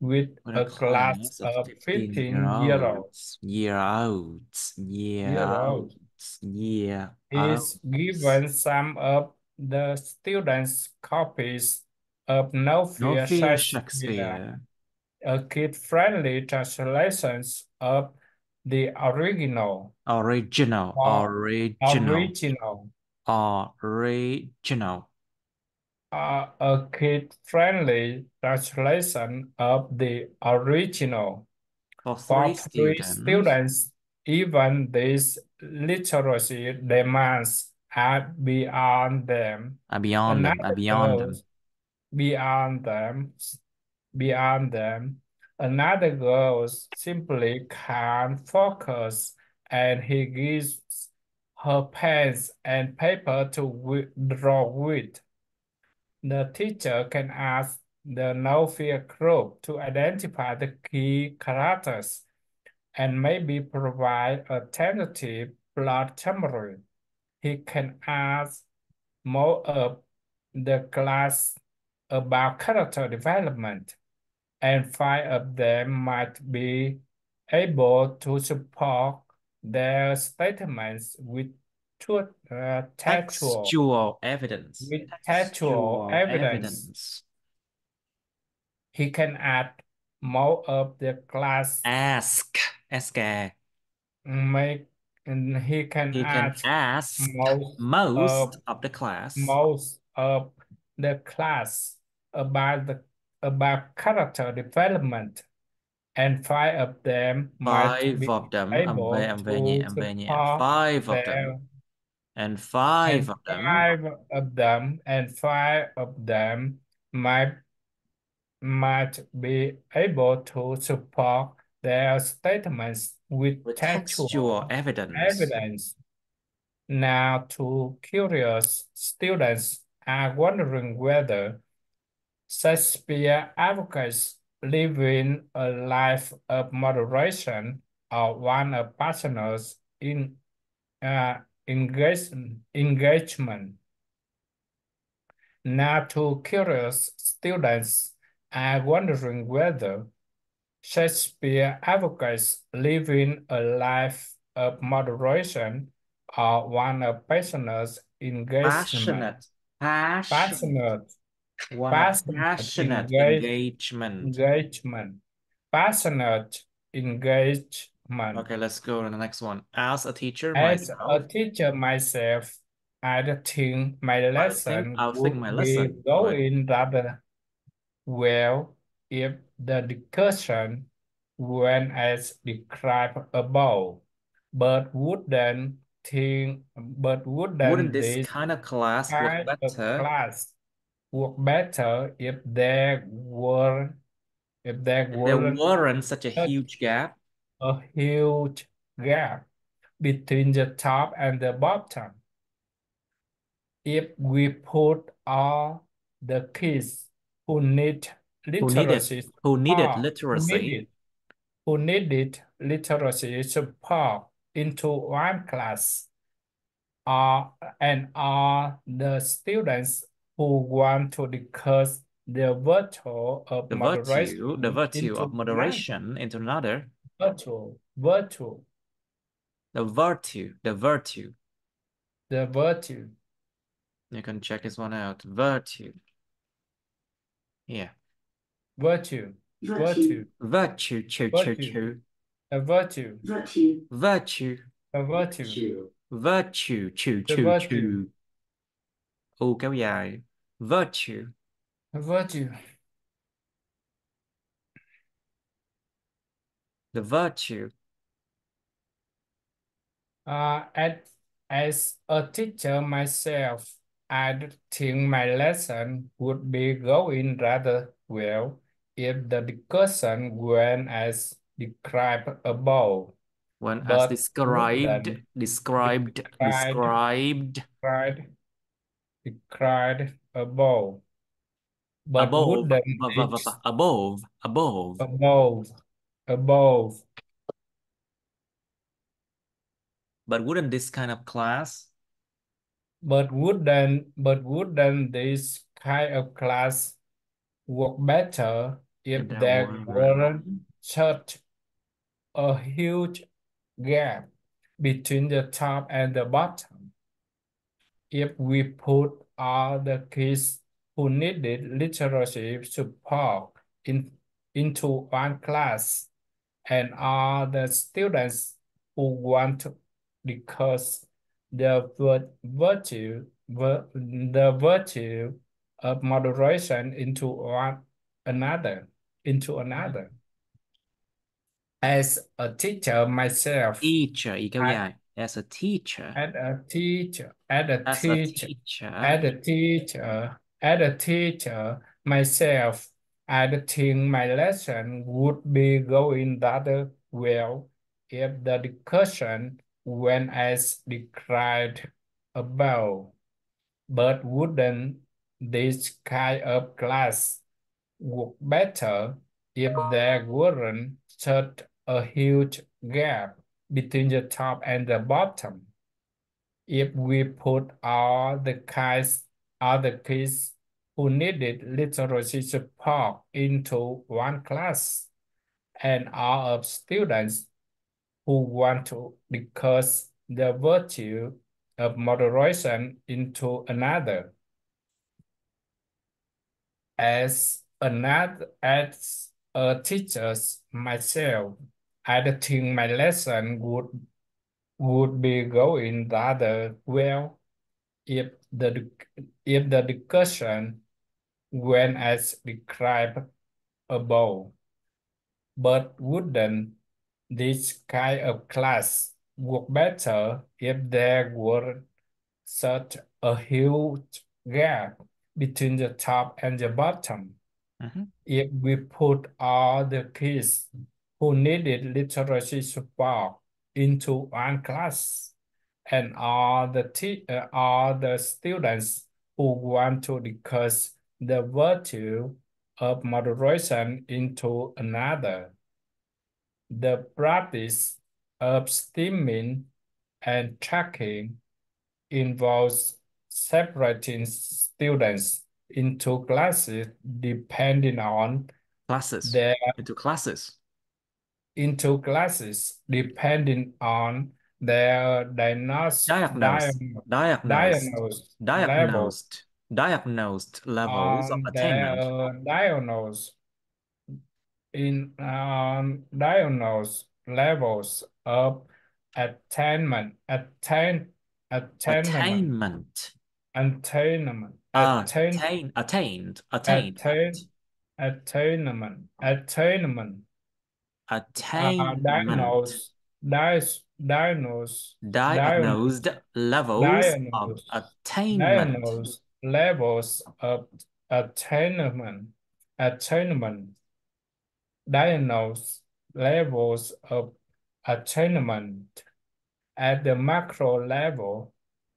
with With a a class class of of 15 year 15-year-olds. olds, year olds, year Year old olds, year is olds. given some of the students' copies of No No Fear fear, Shakespeare, Shakespeare. a kid-friendly translations of the original Original, or original, original, original. a kid-friendly translation of the original. For three For three students, students, even these literacy demands are beyond them. beyond them, Another beyond them. goes beyond them, beyond them. Another goes simply can't focus, and he gives her pens and paper to draw with. The teacher can ask the no fear group to identify the key characters and maybe provide a tentative plot summary. He can ask more of the class about character development, and five of them might be able to support their statements with Textual evidence. textual Textual evidence. evidence. He can add more of the class Ask. Ask. make and he can He can ask ask most most of of the class. most of the class about the about character development, and five of them might Five be of them. able to Em về nhẹ. support Five of them. their And five and of them five of them might be able to support their statements with with textual textual evidence. evidence. Now, two curious students are wondering whether Shakespeare advocates living a life of moderation or one of passionate in engage, engagement. Now, two curious students are wondering whether Shakespeare advocates living a life of moderation or one of passionate engagement. Passionate. Passionate. Passionate, One of passionate passionate engagement. engagement, passionate engagement. Okay, let's go to the next one. As a teacher As a myself, teacher myself, I think my lesson I'll think would my be lesson would going rather well if the discussion went as described above, but wouldn't wouldn't this this kind of class work kind of better class work better if there if there weren't weren't such a such huge gap? a huge gap between the top and the bottom? If we put all the kids who need Who needed literacy who needed support, literacy who needed literacy support into one class, are and are the students who want to discuss the virtue of the moderation virtue into of another moderation into another. virtue, The virtue. the virtue, You can check this one out. Virtue. Yeah. virtue, Virtue. virtue, Virtue, virtue, a virtue, Virtue. Virtue. a virtue, Virtue. Virtue, the virtue, U kéo dài. Virtue. a virtue. The virtue. Uh, as, as a teacher myself, I think my lesson would be going rather well if the discussion went as described above, When as but wouldn't described, described, described above, but above, wouldn't it above. above, above, But wouldn't this kind of class but wouldn't this kind of class work better if if there there weren't. weren't such a huge gap between the top and the bottom. If we put all the kids who needed literacy support into one class and all the students who want to discuss the virtue of moderation into another. As a teacher myself, Teacher, ý kéo I dài. As a teacher. as a teacher, as a As a teacher, teacher. as a teacher, as a teacher myself, I think my lesson would be going rather well if the discussion went as described above. But wouldn't this kind of class work better if there weren't such a huge gap between the top and the bottom? If we put all the kids who needed literacy support into one class and all of students who want to discuss the virtue of moderation into another. As a teacher myself, I think my lesson would be going rather well if the discussion went as described above. But wouldn't this kind of class work better if there were such a huge gap between the top and the bottom? Mhm. If we put all the kids who needed literacy support into one class and all the students who want to discuss the virtue of moderation into another. The practice of stemming and tracking involves separating students into classes depending on Classes. their Into classes. into classes depending on their Diagnosed. Diagnosed. diagnosed level Diagnosed. Diagnosed levels of on attainment. their diagnosed levels of attainment attainment Attainment. attainment Attained. attain Attainment. attainment Attainment. diagnose dias diagnose diagnose Diagnosed levels of diagnose attainment. diagnose levels of attainment attainment diagnose levels of attainment at the macro level.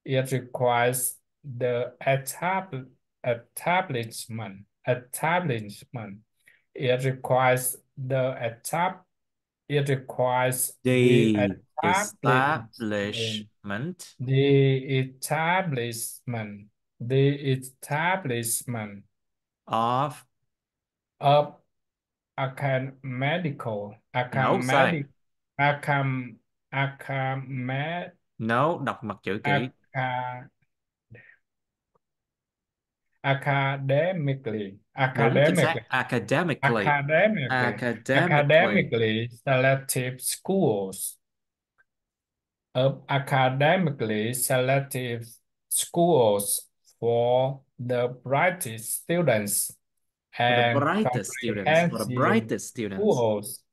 It requires the establishment. It requires it requires The establishment the establishment, the establishment of of academical, no sai. academic, acam, academic, No, đọc mặt chữ kỹ. aca- academically, Đúng chính xác. academically, Academically. academically, Academically. academically selective schools of academically selective schools for the brightest students For the and brightest students. For the comprehensive brightest students. schools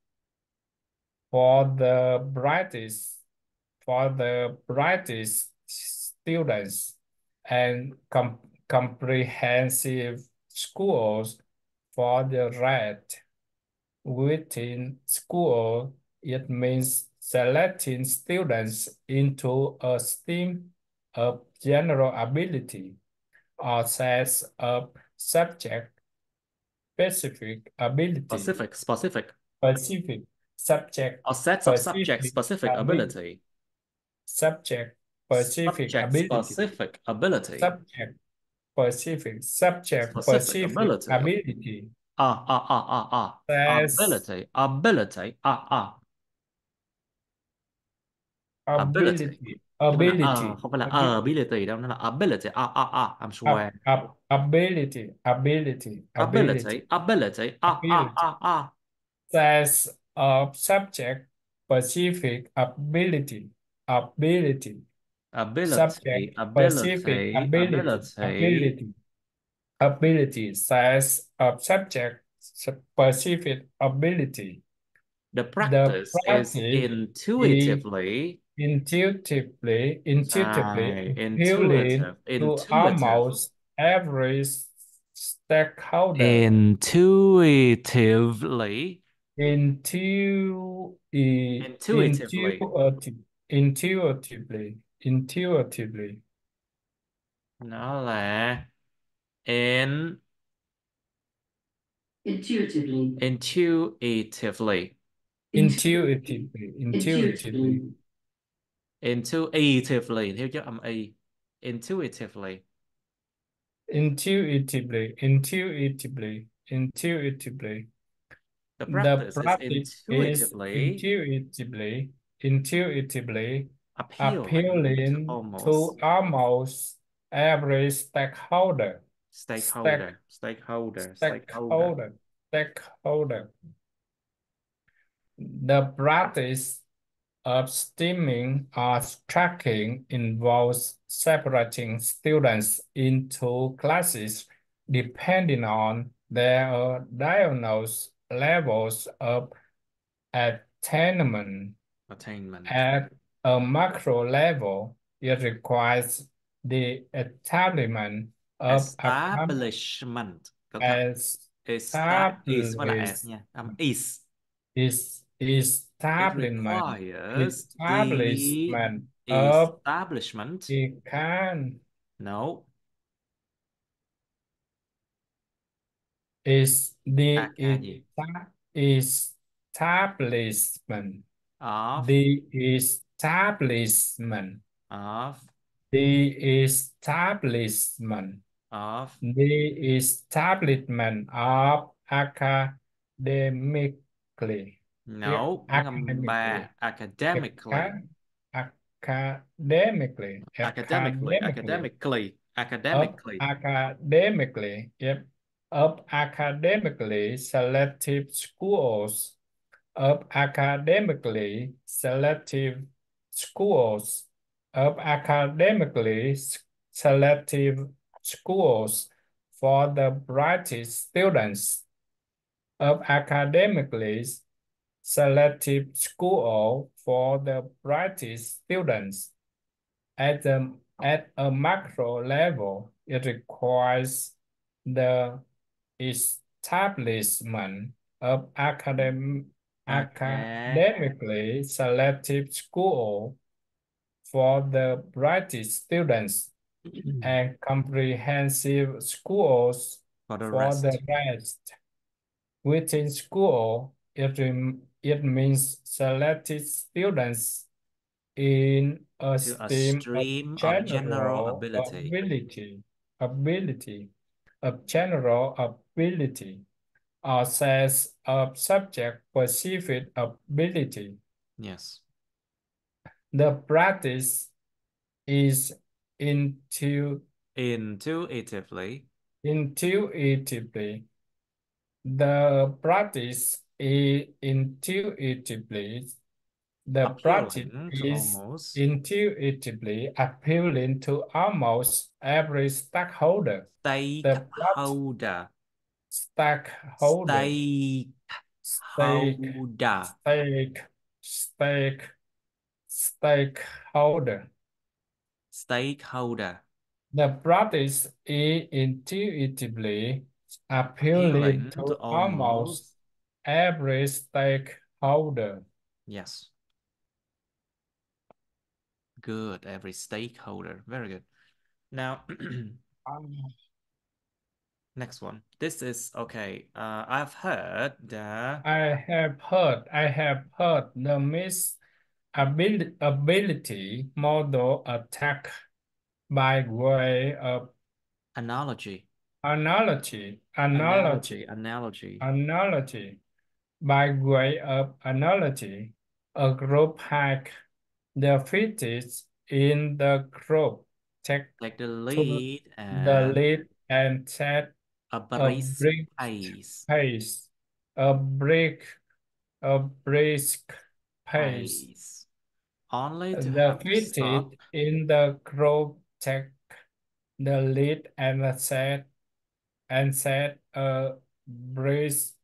for the brightest students and comprehensive schools for the rest. Within school, it means selecting students into a stream of general ability or sets of subject specific ability, Specific. specific subject Or sets of subject specific specific ability, ability. subject specific Subject ability, specific ability. subject specific, subject Specific specific ability. ability. says ability, ability, ability. ability, Chứ không phải là ability, không phải là ability, ability đâu, nó là ability, I'm swear. ability, ability, ability, Ability, ability, ability, says of subject specific ability, ability, subject ability, specific ability, ability, ability. ability, ability, says of subject specific ability. The The practice is practice is intuitively, intuitively appealing intuitive, to intuitive, almost every stakeholder. intuitively, Intu, intuitively. intuitively, Nó là in intuitively, intuitively, intuitively thiếu chữ âm y, intuitively. intuitively. The The practice is practice is intuitively intuitively appealing to appealing to almost almost every stakeholder. Stake, stakeholder. stakeholder. The practice of stemming or tracking involves separating students into classes depending on their diagnosed levels of attainment. Attainment, At a macro level, it requires the establishment of establishment. Cẩn thận. Is mới là s established nha, âm is. is It establishment requires the establishment of establishment. a can No, is the gì? establishment Of, the establishment of, the establishment of. the establishment of academically No, nó ngầm academically ba. Academically, Aca- academically academically, academically academically, academically. yep, of academically selective schools of academically selective schools of academically selective schools for the brightest students of academically selective school for the brightest students. At a macro level, it requires the establishment of Acad academically selective school for the brightest students and comprehensive schools for the for the rest. rest. Within school, it means selected students in a To a stream of stream of general general ability. ability, of general ability, or says of subject-specific ability. Yes. The practice is into Intuitively intuitively. The practice is intuitively. The practice appealing to is almost intuitively appealing to almost every stakeholder. The practice stakeholder. stakeholder, Stakeholder. stake, stake, stake, stakeholder. Stakeholder. The practice is intuitively appealing Appealing to to almost almost. every stakeholder. Yes. Good. Every stakeholder. Very good. Now, Um, next one. This is okay. I've heard the I have heard the ability model attack by way of analogy. Analogy, Analogy, analogy, analogy. analogy. By way of analogy, a group hike the fittest in the group take Take the to lead the and lead and set a a brisk brisk pace. pace, a brisk, a brisk pace. Pace. Only to The have to stop. fittest in the group take the lead and set a brisk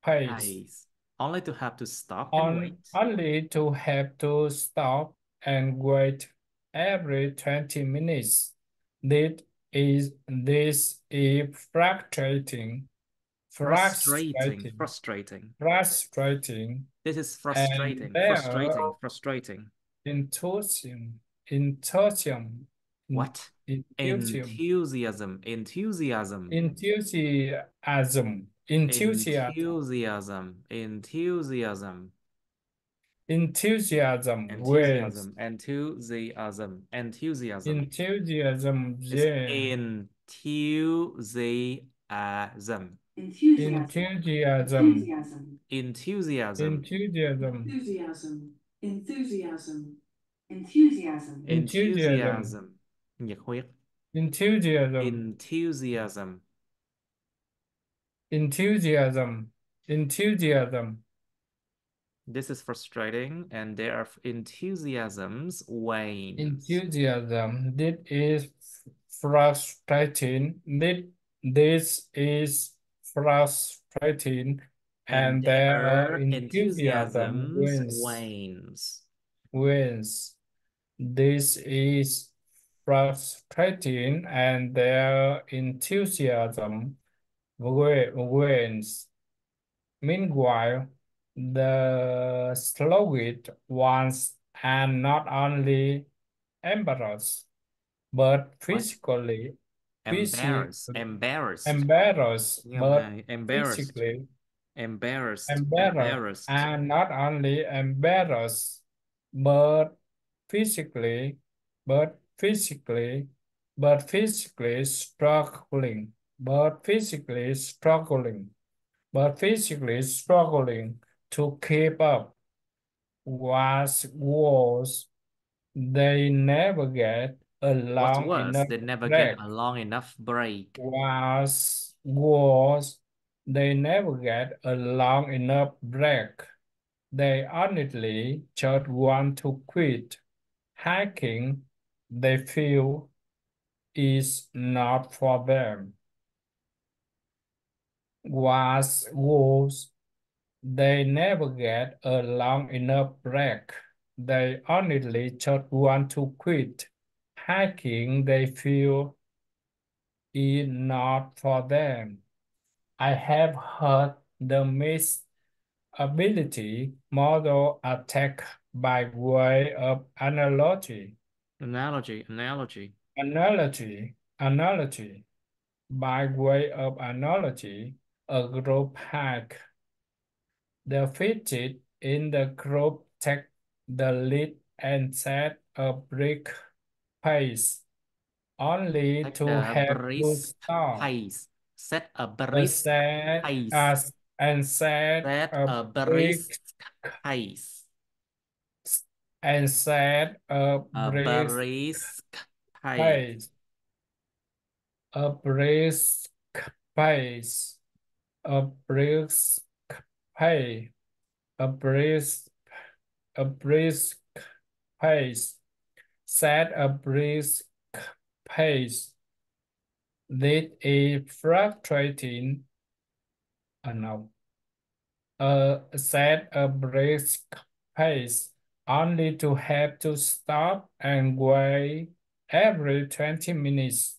pace. Pace. Only to have to stop and wait. Only to have to stop and wait every 20 minutes. This is frustrating, Frustrating, frustrating, frustrating. frustrating, This is and frustrating, their frustrating, frustrating. enthusiasm, enthusiasm, What? enthusiasm, Enthusiasm, enthusiasm, enthusiasm, enthusiasm, enthusiasm, enthusiasm, enthusiasm wins. enthusiasm, enthusiasm, enthusiasm. Enthusiasm, It's yeah. enthusiasm, Enthusiasm. Enthusiasm, Enthusiasm. enthusiasm, enthusiasm, Enthusiasm. Enthusiasm. Enthusiasm. enthusiasm, enthusiasm. Nhiệt huyết. enthusiasm, Enthusiasm. enthusiasm, enthusiasm, This is frustrating, and their enthusiasms wanes. enthusiasm. This is frustrating. This is frustrating, And and their their enthusiasm enthusiasms wins. wanes. Wins. This is frustrating, and their enthusiasm wanes. Meanwhile, the slowest ones are not only embarrassed, but What? physically Embarrassed. embarrassed, Nghe không but hề? Embarrassed. physically Embarrassed. embarrassed, Embarrassed. and not only embarrassed, but physically, but physically, but physically struggling, but physically struggling to keep up. Was worse, they never get a What's long worse, enough they never get break. a long enough break. Was worse, they never get a long enough break. They honestly just want to quit. Hiking, they feel, is not for them. Was wolves, they never get a long enough break. They honestly just want to quit. Hiking, they feel, is not for them. I have heard the missed ability model attack by way of analogy. Analogy, analogy. Analogy. By way of analogy, a group hack. The fidget in the group take the lead and set a brick pace, only Take to the have to brisk stop. pace. Set a The brisk set pace. as and set Set a a brick brisk pace. and set a A brisk brisk pace. pace. A brisk pace. A brisk pace. A brisk a brisk pace. Set a brisk pace. This is frustrating. No. Set a brisk pace, only to have to stop and wait every 20 minutes.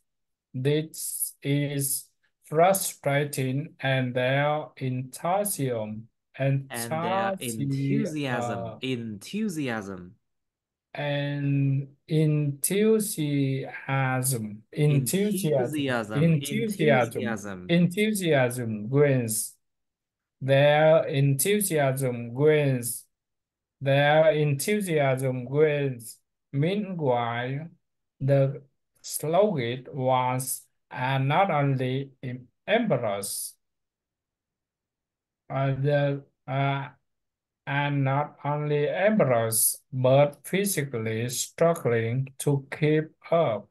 This is frustrating, and their And their enthusiasm, enthusiasm, and enthusiasm, enthusiasm, enthusiasm wins. Their enthusiasm wins. Their enthusiasm wins. Meanwhile, the slowest ones are not only embarrassed, they are not only embarrassed, but physically struggling to keep up.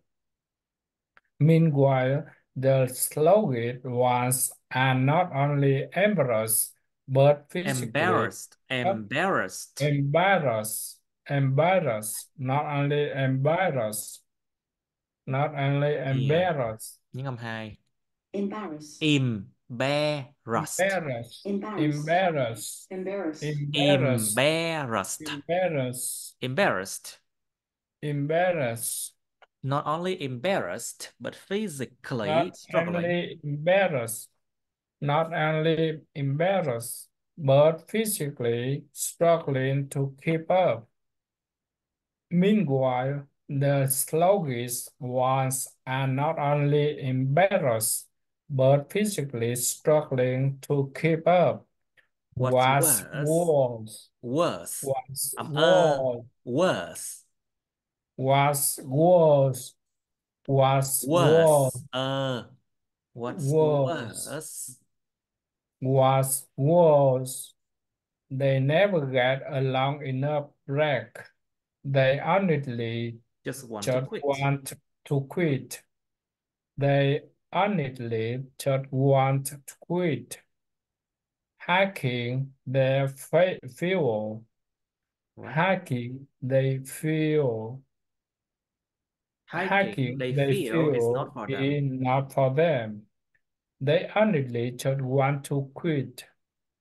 Meanwhile, the slowest ones are not only embarrassed, but physically Embarrassed. up, Embarrassed. not only embarrassed, Yeah. Những âm hai. Embarrassed. Embarrassed. embarrassed, Embarrassed. embarrassed, Embarrassed. embarrassed, Embarrassed. embarrassed, Embarrassed. embarrassed, Not only embarrassed, but physically not struggling. only embarrassed, not only embarrassed, but physically struggling to keep up. Meanwhile, the sluggish ones are not only embarrassed, but physically struggling to keep up. What's Was worse? was Worse. was Âm ơ. was Worse. was was was Worse. What's was worse? was they never get a long enough break. They honestly Just want to just quit. want to quit. They honestly just want to quit. Hacking their fuel. What? Hacking they feel. Hiking, Hacking they they feel is feel not for them. is not for them. They honestly just want to quit.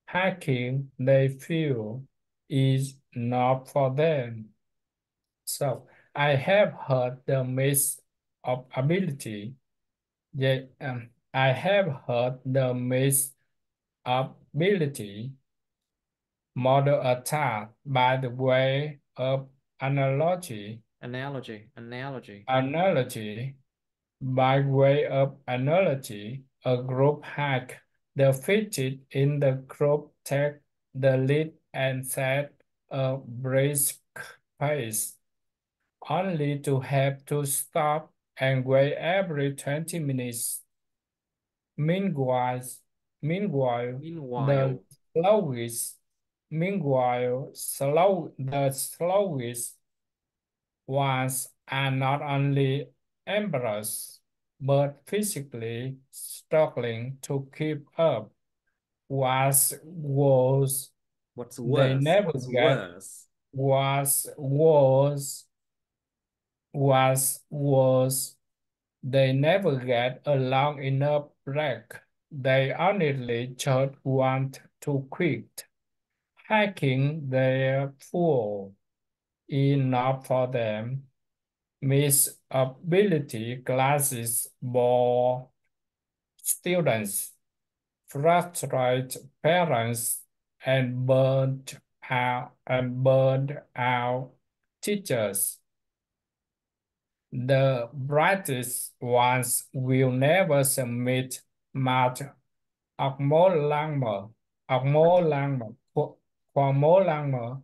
Hacking they feel is not for them. So I have heard the myth of ability. Yeah, I have heard the myth of ability model attack by the way of analogy. Analogy. Analogy. By way of analogy, a group hack defeated in the group take the lead and set a brisk pace, only to have to stop and wait every 20 minutes. Meanwhile, meanwhile, the Meanwhile, slowest, the slowest ones are not only embarrassed, but physically struggling to keep up. Was worse, what's they worse? never What's get worse? was worse, was worse. They never get a long enough break. They honestly just want to quit. Hacking their full enough for them. Miss ability classes for students, frustrate parents, and burned out teachers. The brightest ones will never submit math hoặc môn lang mở hoặc môn lang mở hoặc môn lang mở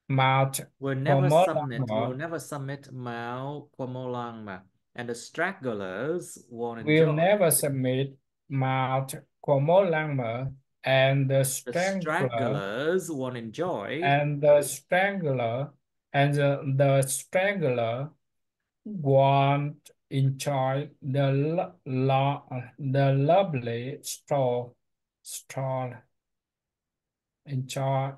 math hoặc môn lang Will mở never submit Mao Kwamolang, and the stragglers won't will enjoy. never submit math hoặc môn lang mở and the The strangler stragglers won't enjoy. and the strangler and the strangler won't enjoy the lovely stroll enjoy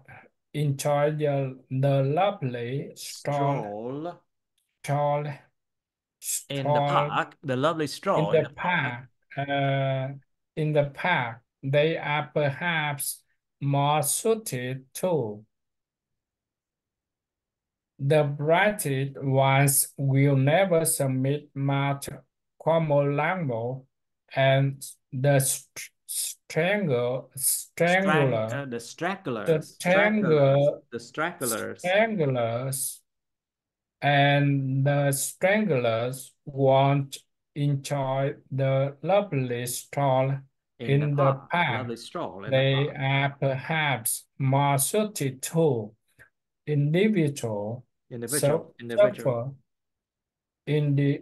the lovely Stroll stroll in the stroll park. The lovely in stroll in the the park. park. In the park, they are perhaps more suited to. The brightest ones will never submit math quamolango, and the strangular, The the stragglers. Stragglers. strangular, The stragglers stranglers, and the stranglers won't enjoy the lovely stroll in the in the park. park. Lovely stroll in the They park. are perhaps more suited to individual Individual. suffer in the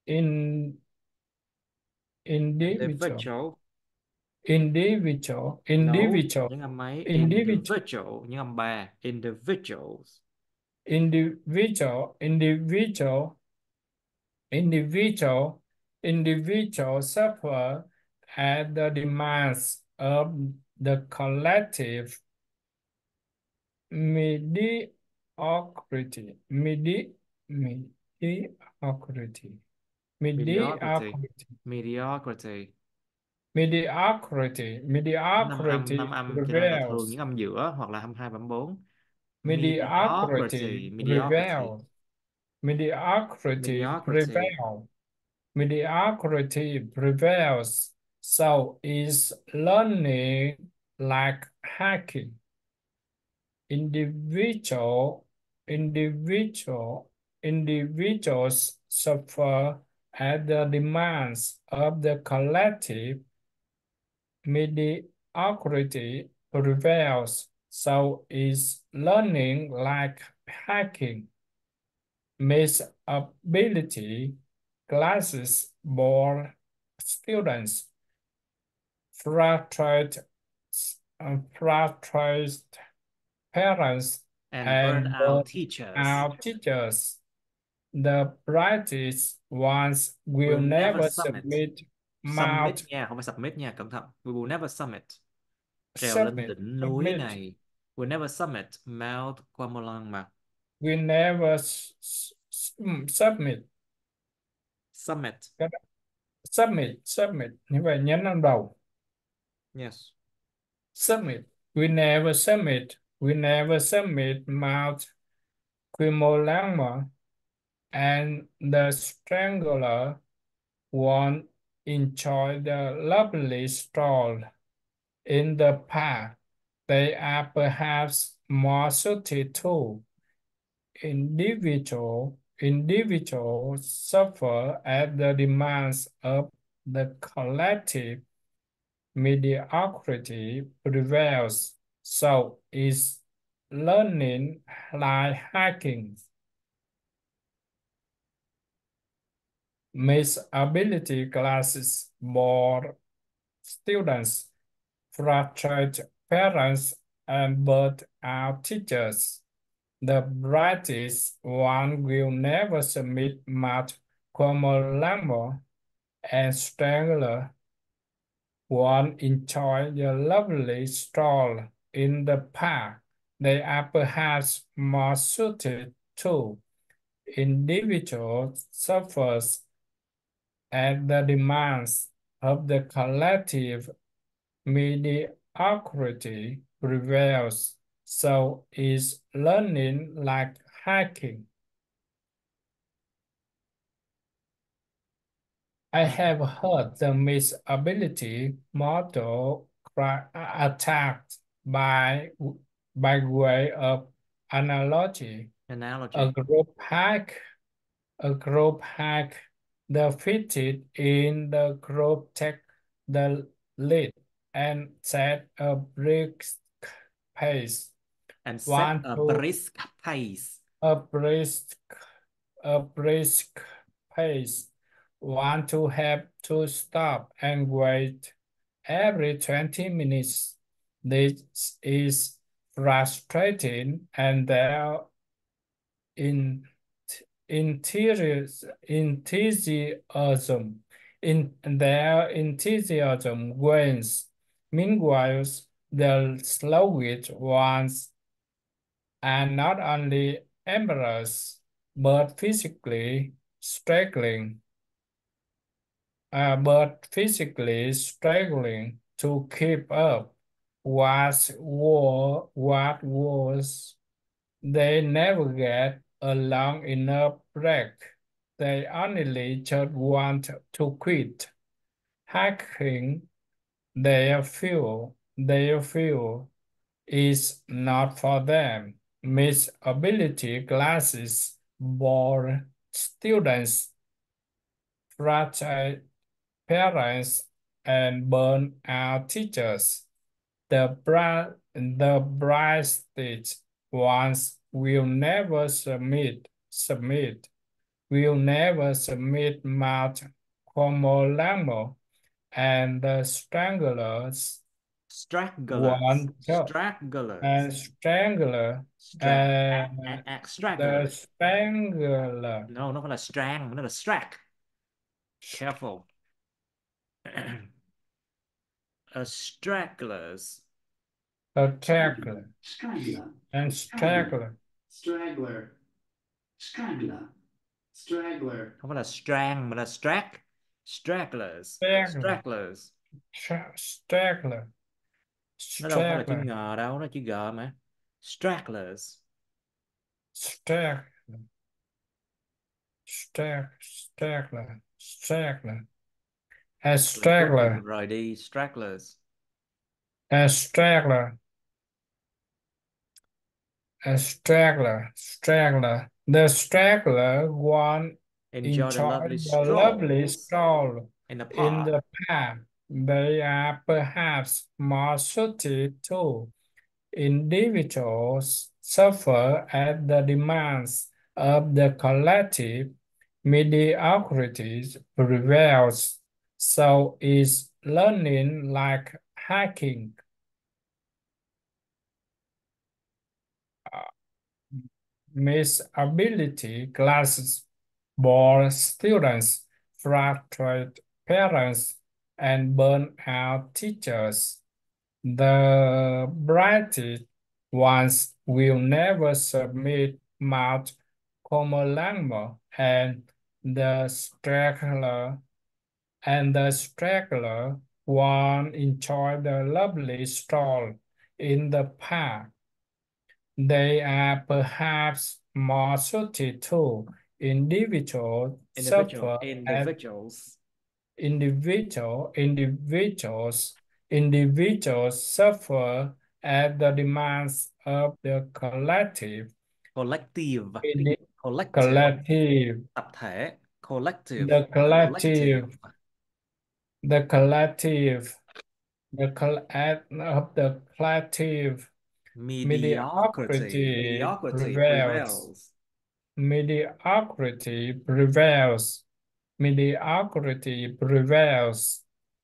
in individual, No, những âm mấy? Individual, những âm 3. Individuals. Individual suffer at the demands of the collective mediocrity. Mediocrity. Mediocrity. Năm âm cho nên là thường những âm giữa hoặc là âm 2 và âm 4. Mediocrity Mediocrity. Mediocrity prevails. So is learning like hacking. Individuals suffer at the demands of the collective. Mediocrity prevails. So is learning like hacking. Misability classes for students. Frustrated parents And burn out teachers. teachers. The brightest ones will never submit Summit nha, không phải submit nha, cẩn thận. We will never summit. Trèo lên đỉnh núi này. We never summit Mount qua một lần mà. We never submit. Submit. Như vậy nhấn lên đầu. Yes. Submit. We never submit Mount Quimolamma, and the strangler won't enjoy the lovely stroll in the park. They are perhaps more suited to individuals suffer at the demands of the collective. Mediocrity prevails, so is learning like hacking. Misability classes for students, frustrate parents, and burn out teachers. The brightest one will never submit much Quamolamo, and strangler one enjoy the lovely stroll in the park. They are perhaps more suited to individual suffers at the demands of the collective. Mediocrity prevails, so is learning like hacking. I have heard the misability model attacked by way of analogy. A group hack defeated in the group take the lead and set a brisk pace. A brisk pace. Want to have to stop and wait every 20 minutes. This is frustrating, and their enthusiasm wanes. Meanwhile, the slowest ones are not only embarrassed but physically struggling. To keep up. What was they never get a long enough break. They only just want to quit. Hacking their fuel is not for them. Misability classes for students, fragile parents, and burn out teachers. The brightest ones will never submit Mount Comolamo, and the stranglers Stragglers. one third, Stragglers. and strangler Strag. and the Stragglers. strangler. No, not là strang, nó là strag. Careful. Stragglers. A straggler Straggler. and straggler. Straggler. Straggler. Straggler. Không phải là strang mà là strag. Stragglers. Straggler. Stragglers. Straggler. Nó đâu phải là chữ Straggler. ngờ đâu, nó chữ g mà. Stragglers. Straggler. Straggler. Straggler. A Lần cuối cùng straggler. rời đi. Stragglers. A straggler. A straggler. Straggler. The straggler one Enjoy the lovely enjoyed the lovely strolls stroll in the in park. the park. They are perhaps more suited to individuals suffer at the demands of the collective. Mediocrity prevails, so is learning like hiking. Misability classes bore students, frustrate parents, and burn out teachers. The brightest ones will never submit much Common and the straggler one enjoy the lovely stroll in the park. They are perhaps more suited to individuals suffer at Individuals. individuals suffer at the demands of the collective. Collective. Collective. Collective. Tập thể. Collective. The Collective. collective. The collective. Of the collective. Mediocrity. Mediocrity Mediocrity prevails. prevails. Mediocrity prevails. Mediocrity prevails.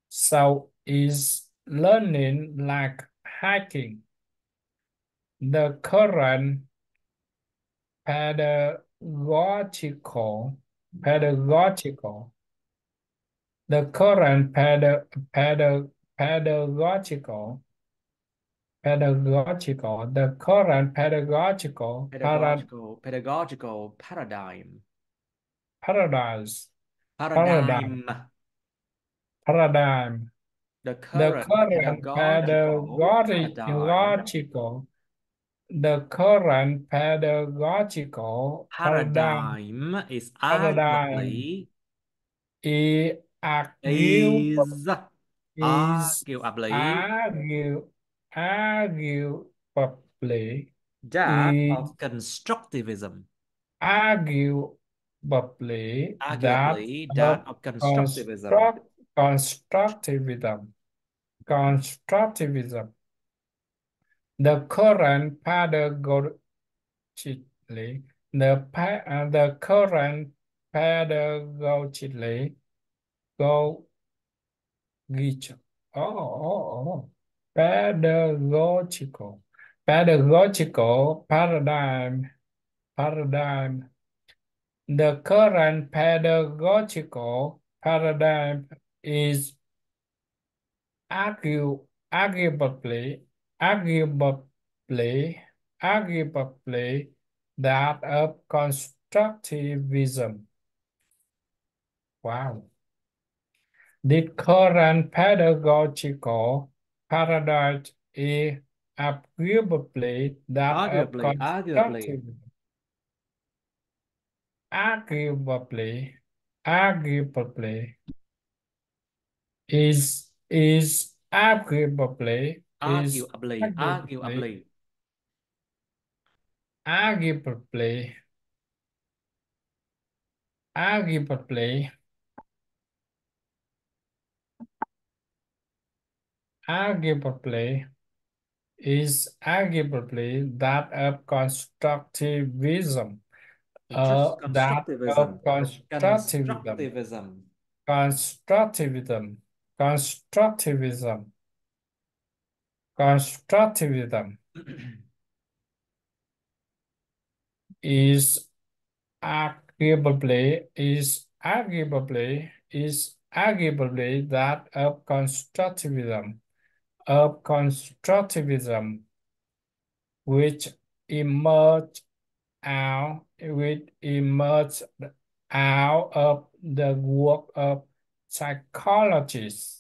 So is learning like hiking. The current pedagogical pedagogical the current pedagogical pedagogical the current Pedagogical paradigm. paradise paradigm Paradigm. paradigm The the current current pedagogical paradigm. the current pedagogical Paradigm is paradigm arguably is is is arguably argue, arguably that is of constructivism. arguably that Arguably that of of constructivism. constructivism. Constructivism. The current pedagogically, the current pedagogically go pedagogical paradigm. The current pedagogical paradigm is argue, arguably, arguably, arguably that of constructivism. Wow. The current pedagogical paradigm is arguably that of Arguably. arguably is arguably Arguably. arguably arguably arguably is arguably that of constructivism. That of Constructivism. constructivism. Constructivism. Constructivism. constructivism, constructivism is arguably that of constructivism which emerged out of the work of psychologist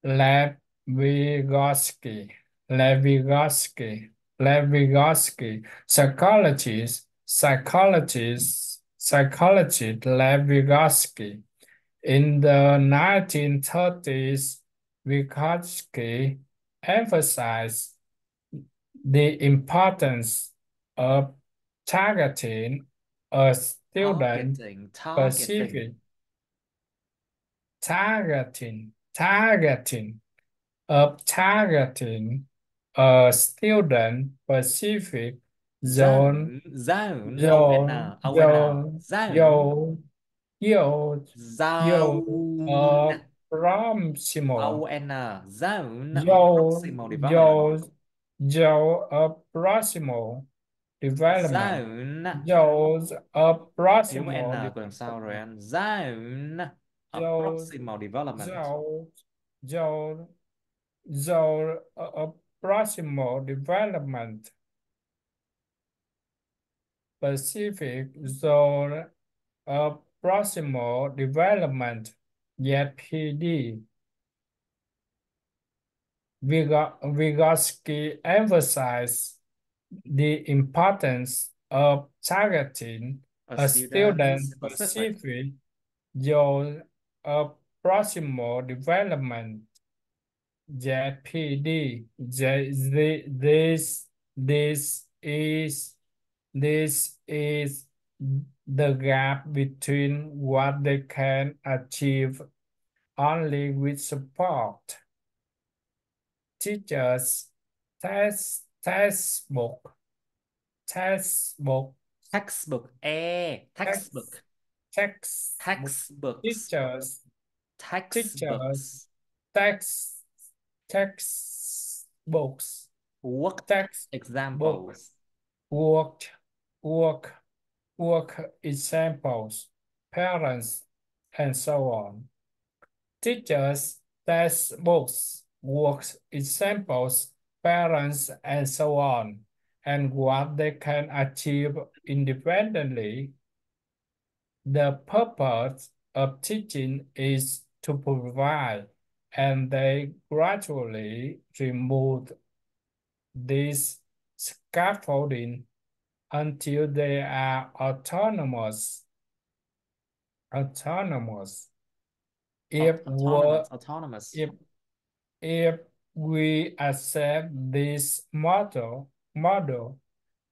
Lev Vygotsky, psychologist Lev Vygotsky. In the 1930s, Vygotsky emphasized the importance of targeting a student Targeting. targeting a student specific zone Zone. zone Zone. Zone. of proximal Zone of proximal development. of proximal development Zone. zones of Thiếu một proximal N của đằng sau rồi anh. Zone of zone proximal development. zone of proximal development specific zone of proximal development ZPD. Vygotsky emphasized the importance of targeting a student specific zone of proximal development ZPD. This is the gap between what they can achieve only with support. Teachers, textbook, Textbook. teachers, Textbooks. textbooks, Work textbook, examples. work examples, parents, and so on. Teachers, textbooks, work examples, parents, and so on, and what they can achieve independently. The purpose of teaching is to provide, and they gradually remove this scaffolding until they are autonomous. Autonomous. If we accept this model,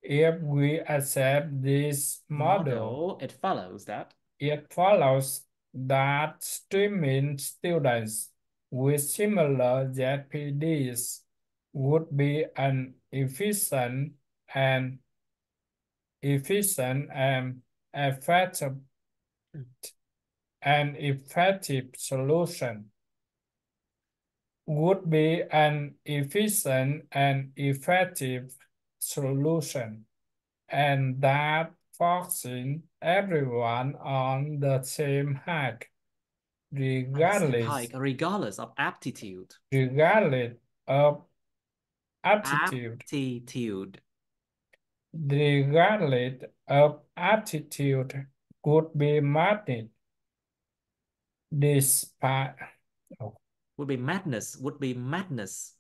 if we accept this model, It follows that streaming students with similar ZPDs would be an efficient and effective solution. Would be an efficient and effective solution, and that forcing everyone on the same hike, regardless of aptitude. Regardless of aptitude. Regardless of aptitude could be madness. Despite Would be madness. Would be madness.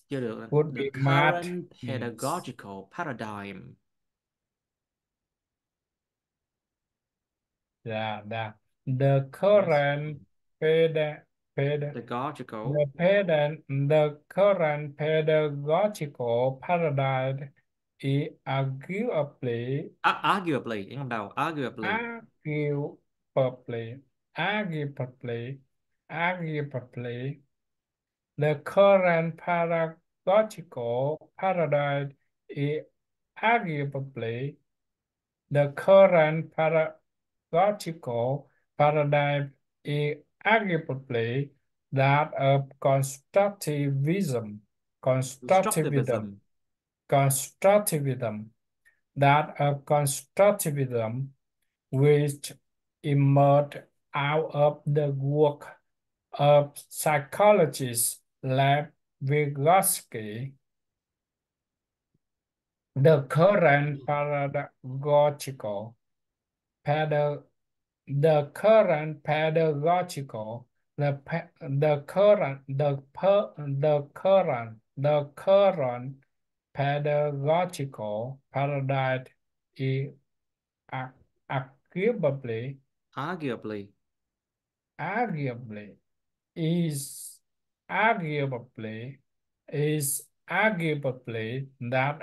Chưa được. Would The be current madness. pedagogical paradigm. Yeah, that. The current Pedagogical. the current pedagogical paradigm is arguably Arguably. the current pedagogical paradigm is arguably the current pedagogical paradigm is arguably that of constructivism, Constructivism. constructivism, that of constructivism, which emerged out of the work of psychologist Lev Vygotsky. The current pedagogical peda- the current pedagogical the current the current pedagogical paradigm is ar- arguably Arguably. arguably is arguably arguably that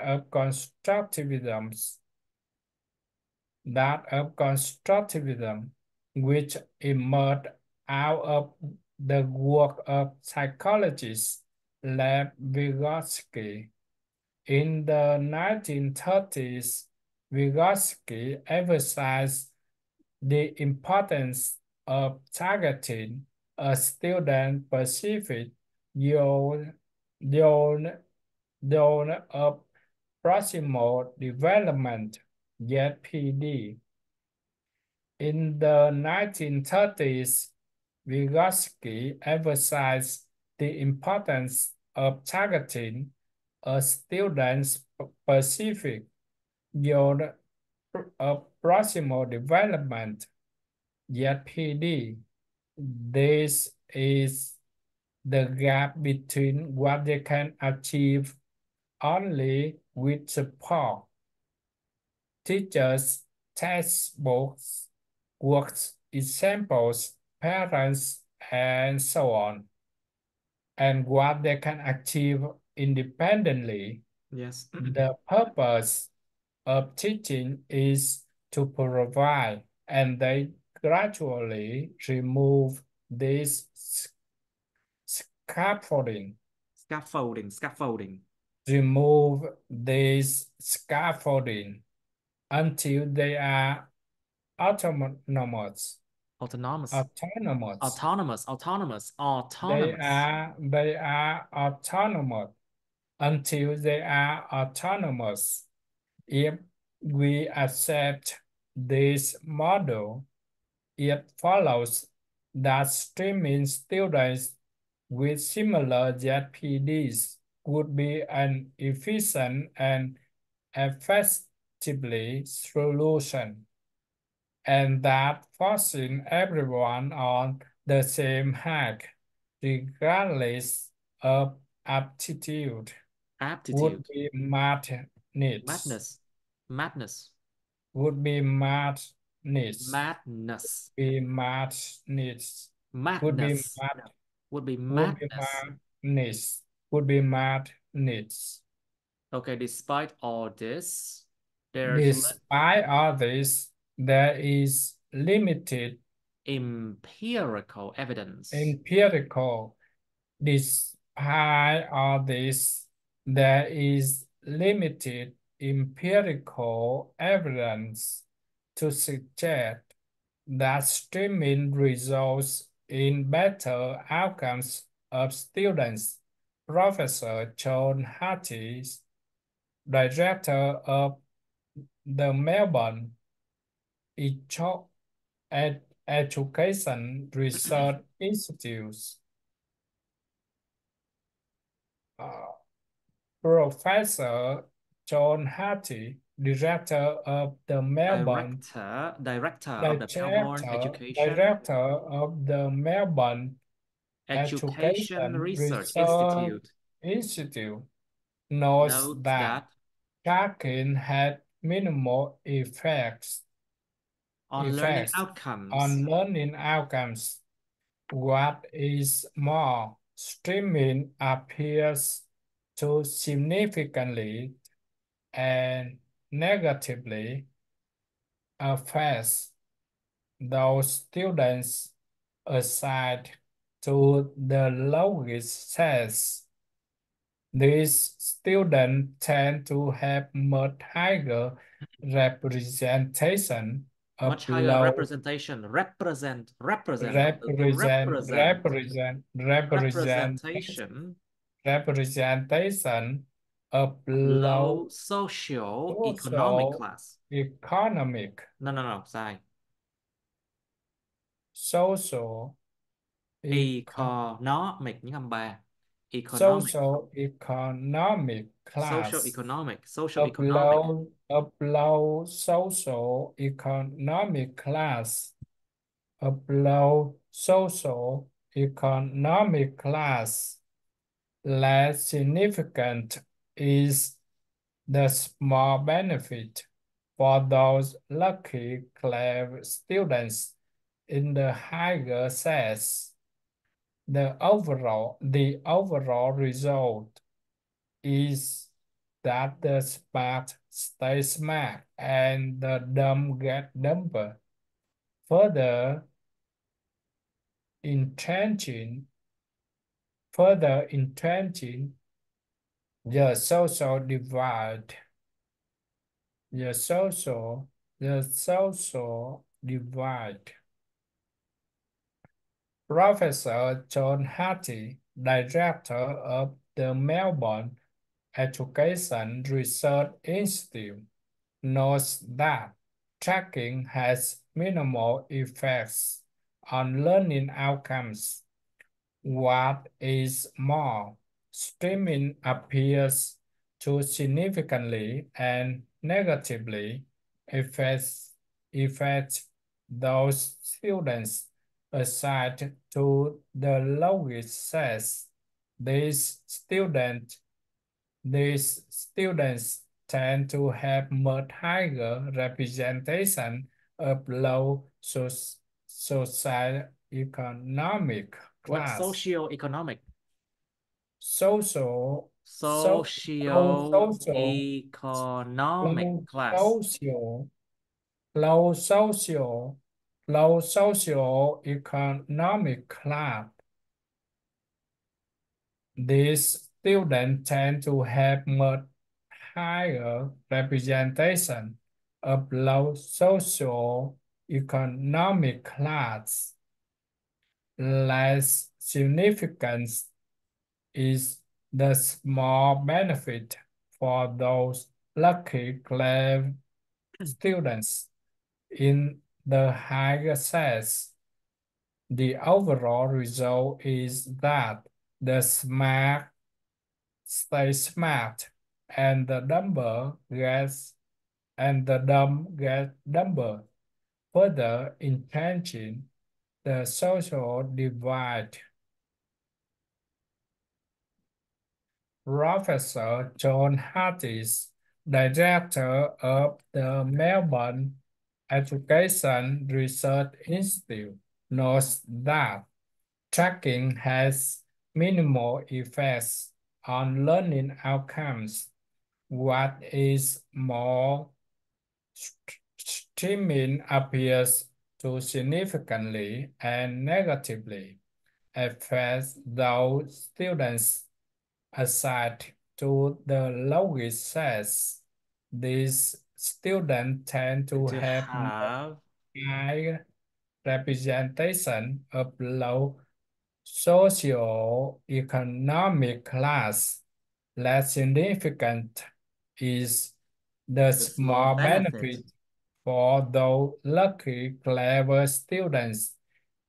of constructivism, which emerged out of the work of psychologist Lev Vygotsky. In the 1930s, Vygotsky emphasized the importance of targeting a student-specific zone of proximal development, ZPD. In the 1930s, Vygotsky emphasized the importance of targeting a student-specific zone of proximal development, ZPD. This is the gap between what they can achieve only with support. Teachers, textbooks, works, examples, parents, and so on, and what they can achieve independently. Yes. The purpose of teaching is to provide, and they gradually remove this scaffolding. Scaffolding. Remove this scaffolding until they are autonomous. Autonomous. They are autonomous until they are autonomous. If we accept this model, it follows that streaming students with similar ZPDs would be an efficient and effectively solution, and that forcing everyone on the same hack, regardless of aptitude, would be madness. Madness. Would be madness. Madness. Be madness. Would be Madness. mad. Would be Would be madness. madness. Would be madness. Okay, despite all this, Despite all this, there is limited empirical evidence. Despite all this, there is limited empirical evidence to suggest that streaming results in better outcomes of students. Professor John Hattie, director of the Melbourne Education Research Institute, Professor John Hattie, director of the Melbourne Director of the Melbourne Director of the Melbourne Education Research Institute notes that tracking had minimal effects on learning outcomes. What is more, streaming appears to significantly and negatively affect those students assigned to the lowest tests. These students tend to have much higher representation Much higher upload, representation. Represent. Representation. representation of Low low socio-economic social class. economic, No, sai. social, Economic, những âm 3. Economic. social economic class, Social economic. of low social economic class, of low social economic class. Less significant is the small benefit for those lucky clever students in the higher class. The overall result is that the smart stay smart and the dumb get dumber, further entrenching the social divide. The social divide. Professor John Hattie, director of the Melbourne Education Research Institute, notes that tracking has minimal effects on learning outcomes. What is more, streaming appears to significantly and negatively affect those students assigned to the lowest class. These students tend to have much higher representation of low socioeconomic What class. socio-economic? Socio-economic class. Low socioeconomic class. These students tend to have much higher representation of low socioeconomic class. Less significant is the small benefit for those lucky clever students in the higher class. The overall result is that the smart stay smart and the dumb get dumber, further entrenching the social divide. Professor John Hattis, director of the Melbourne Education Research Institute, notes that tracking has minimal effects on learning outcomes. What is more, streaming appears to significantly and negatively affect those students assigned to the lowest class. These students tend to have high representation of low socioeconomic class. Less significant is the small benefit for those lucky clever students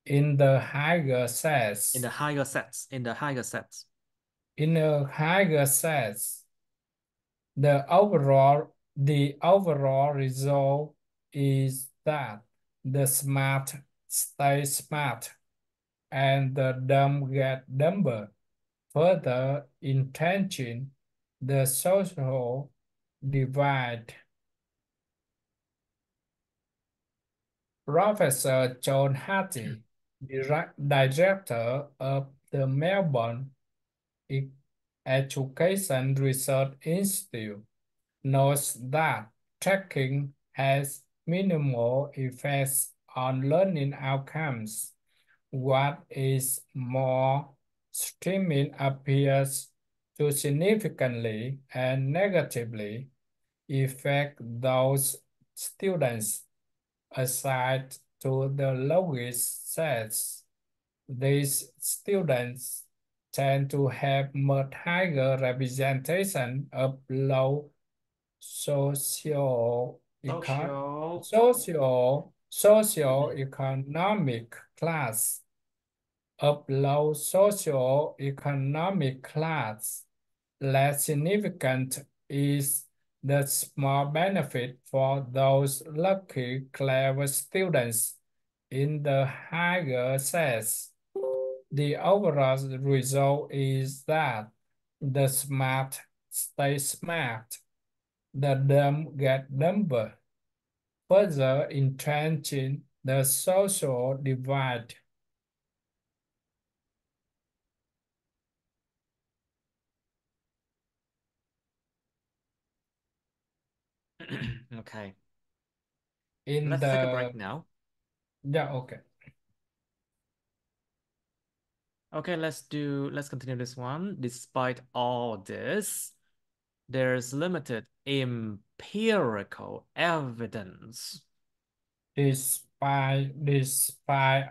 in the higher class. In the higher sets. In a higher class, the overall result is that the smart stay smart and the dumb get dumber, further entrenching the social divide. Professor John Hattie, director of the Melbourne Education Research Institute, notes that tracking has minimal effects on learning outcomes. What is more, streaming appears to significantly and negatively affect those students Aside to the lowest sets, these students tend to have much higher representation of low socio socioeconomic class of low socioeconomic class. Less significant is the small benefit for those lucky, clever students in the higher sets. The overall result is that the smart stay smart, the dumb get dumber, further entrenching the social divide. Okay. In Let's take a break now. Yeah, okay. Okay, let's continue this one. Despite all this, there's limited empirical evidence. Despite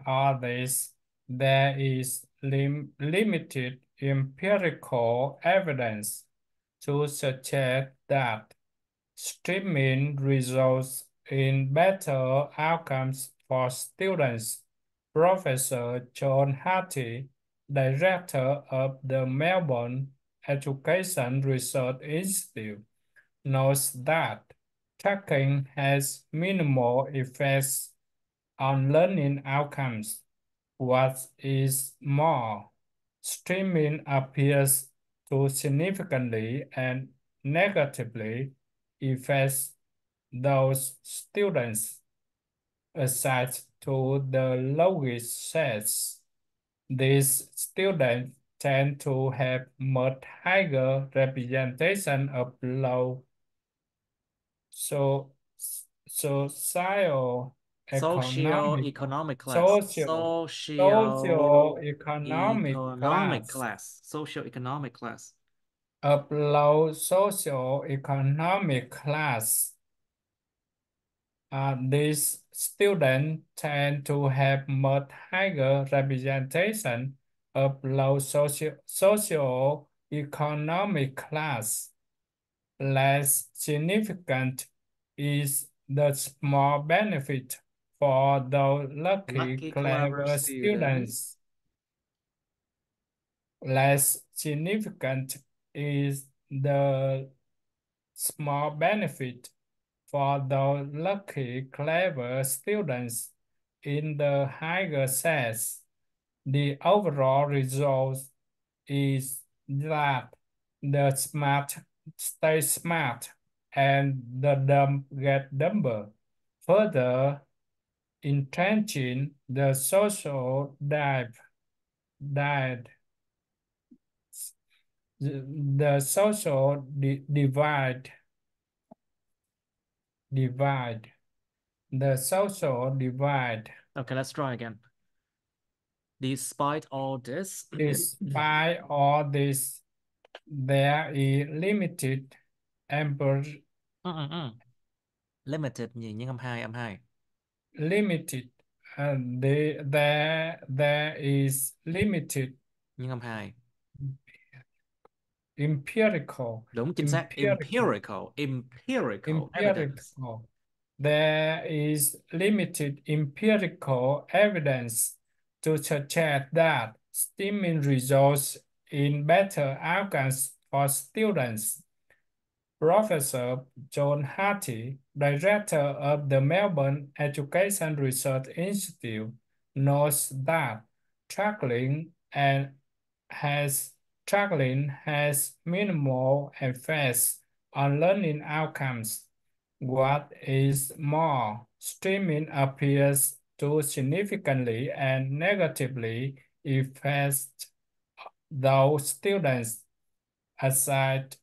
all this, there is limited empirical evidence to suggest that streaming results in better outcomes for students. Professor John Hattie, director of the Melbourne Education Research Institute, notes that tracking has minimal effects on learning outcomes. What is more, streaming appears to significantly and negatively affect those students assigned to the lowest sets. These students tend to have much higher representation of low so Socioeconomic class. Socioeconomic class Socioeconomic class. of low socioeconomic class. These students tend to have much higher representation of low socioeconomic class. Less significant is the small benefit for those lucky, Clever clever students. students. Less significant is the small benefit for those lucky, clever students in the higher sets. The overall result is that the smart stay smart and the dumb get dumber, further entrenching the social divide. The social divide. The social divide. Okay, let's try again. Despite all this, Despite all this, there is limited ample limited gì nhưng âm hai limited there is limited nhưng âm hai empirical đúng chính xác empirical evidence. There is limited empirical evidence to suggest that STEAM results in better outcomes for students. Professor John Hattie, director of the Melbourne Education Research Institute, notes that tackling has minimal effects on learning outcomes. What is more, streaming appears to significantly and negatively affect those students assigned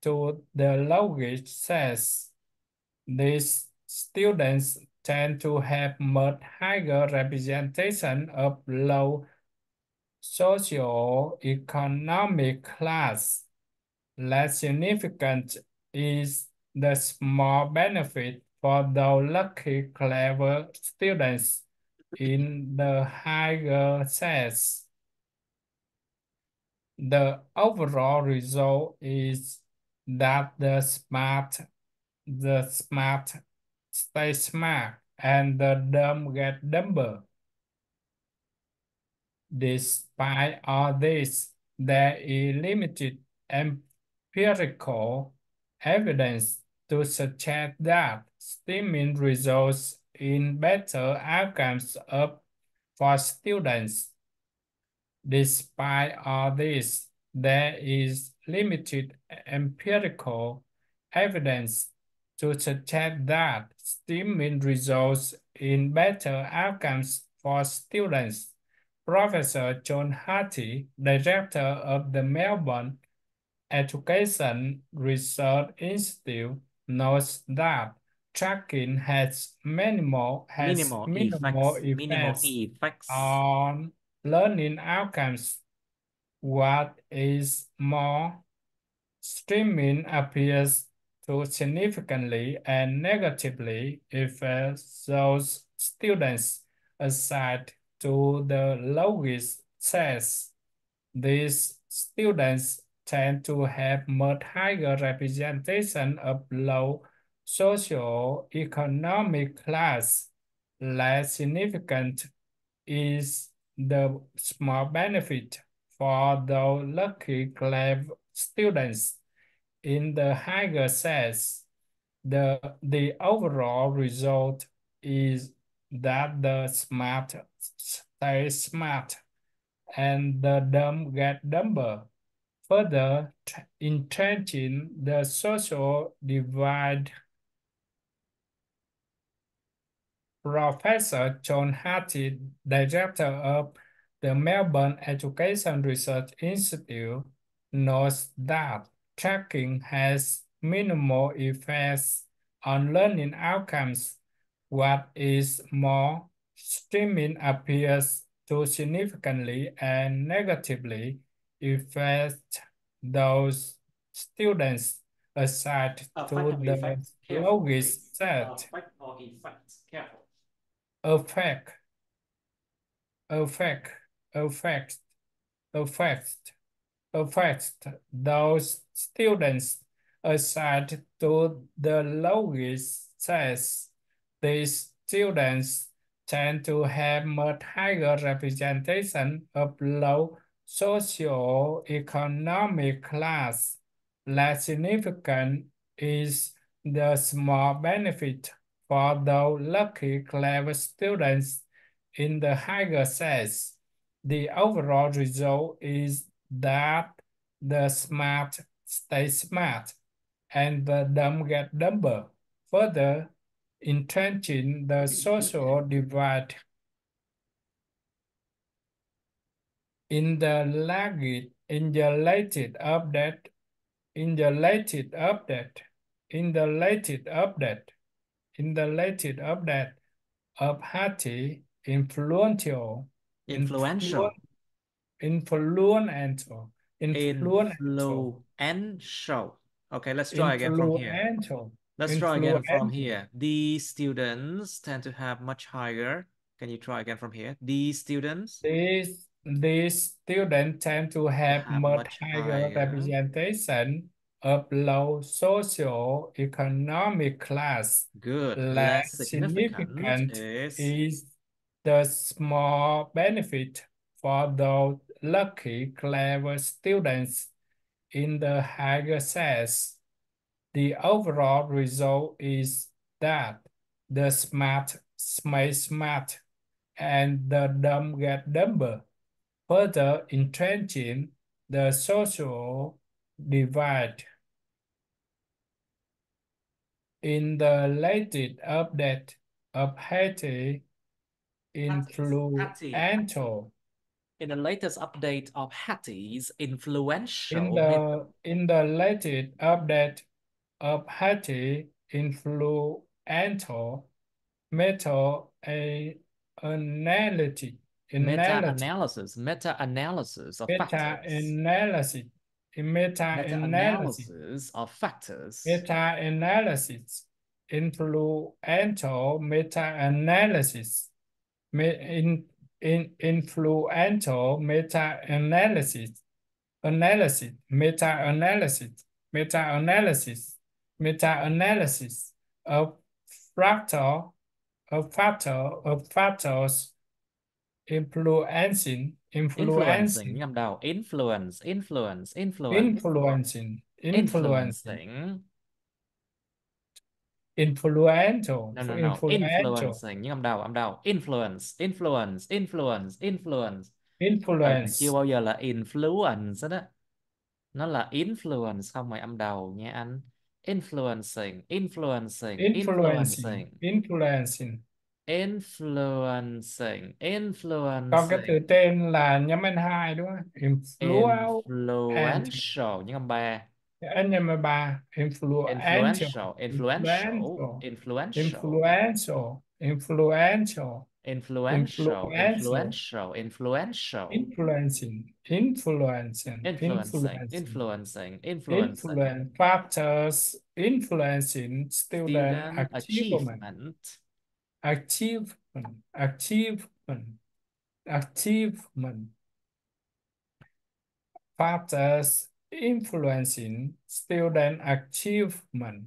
to the lowest sets. These students tend to have much higher representation of low socioeconomic class. Less significant is the small benefit for those lucky, clever students in the higher sets. The overall result is that the smart stay smart and the dumb get dumber. Despite all this, there is limited empirical evidence to suggest that STEAM results in better outcomes for students. Despite all this, there is limited empirical evidence to suggest that STEAM results in better outcomes for students. Professor John Hattie, director of the Melbourne Education Research Institute, notes that tracking has minimal minimal effects effects. on learning outcomes. What is more, streaming appears to significantly and negatively affect those students assigned to the lowest sets. These students tend to have much higher representation of low socio-economic class. Less significant is the small benefit for those lucky clever students in the higher sets. The overall result is that the smart stay smart and the dumb get dumber, further entrenching the social divide. Professor John Hattie, director of the Melbourne Education Research Institute, notes that tracking has minimal effects on learning outcomes. What is more, streaming appears to significantly and negatively affect those students assigned to the Careful, lowest please. set. Effect or effects. Careful. Affect, affect, affect, affect, affect those students assigned to the lowest sets. These students tend to have much higher representation of low socio-economic class. Less significant is the small benefit for those lucky, clever students in the higher sets. The overall result is that the smart stay smart and the dumb get dumber, further entrenching the social divide. In the latest update, in the latest update, in the latest update, in the latest update of Hattie, influential, Influential. influential, influential, Influential. Okay, let's try again from here. influential, Let's try again from influential. here. These students tend to have much higher. Can you try again from here? These students These students tend to have have much much higher higher. representation of low socio-economic class. Good. Less Less significant significant is is the small benefit for those lucky, clever students in the higher sets. The overall result is that the smart stay smart and the dumb get dumber, further entrenching the social divide. In the latest update of Haiti Hattie. influential, In the latest update of Hattie's in influential the latest update of Haiti influential meta-analytic meta-analysis of factors. meta-analysis meta-analysis Meta-analysis of factors. meta-analysis influential meta-analysis. Influential meta-analysis. Meta-analysis of factors influencing Influencing influencing ngầm đầu. Influence. influencing influencing Influencing. influential No. influential Influencing nhưng âm đầu. Influence. Từ này chưa influence bao giờ là influence hết á. Nó là influence không mày âm đầu nha anh. Influencing. influencing còn cái từ Influencing. trên là nhóm N2 đúng không? Influential Influential những âm ba. N-3 influential influential Influential. influential influential influential Influential. influencing Influencing. influence factors influencing student Student achievement achievement. achievement achievement achievement factors influencing student achievement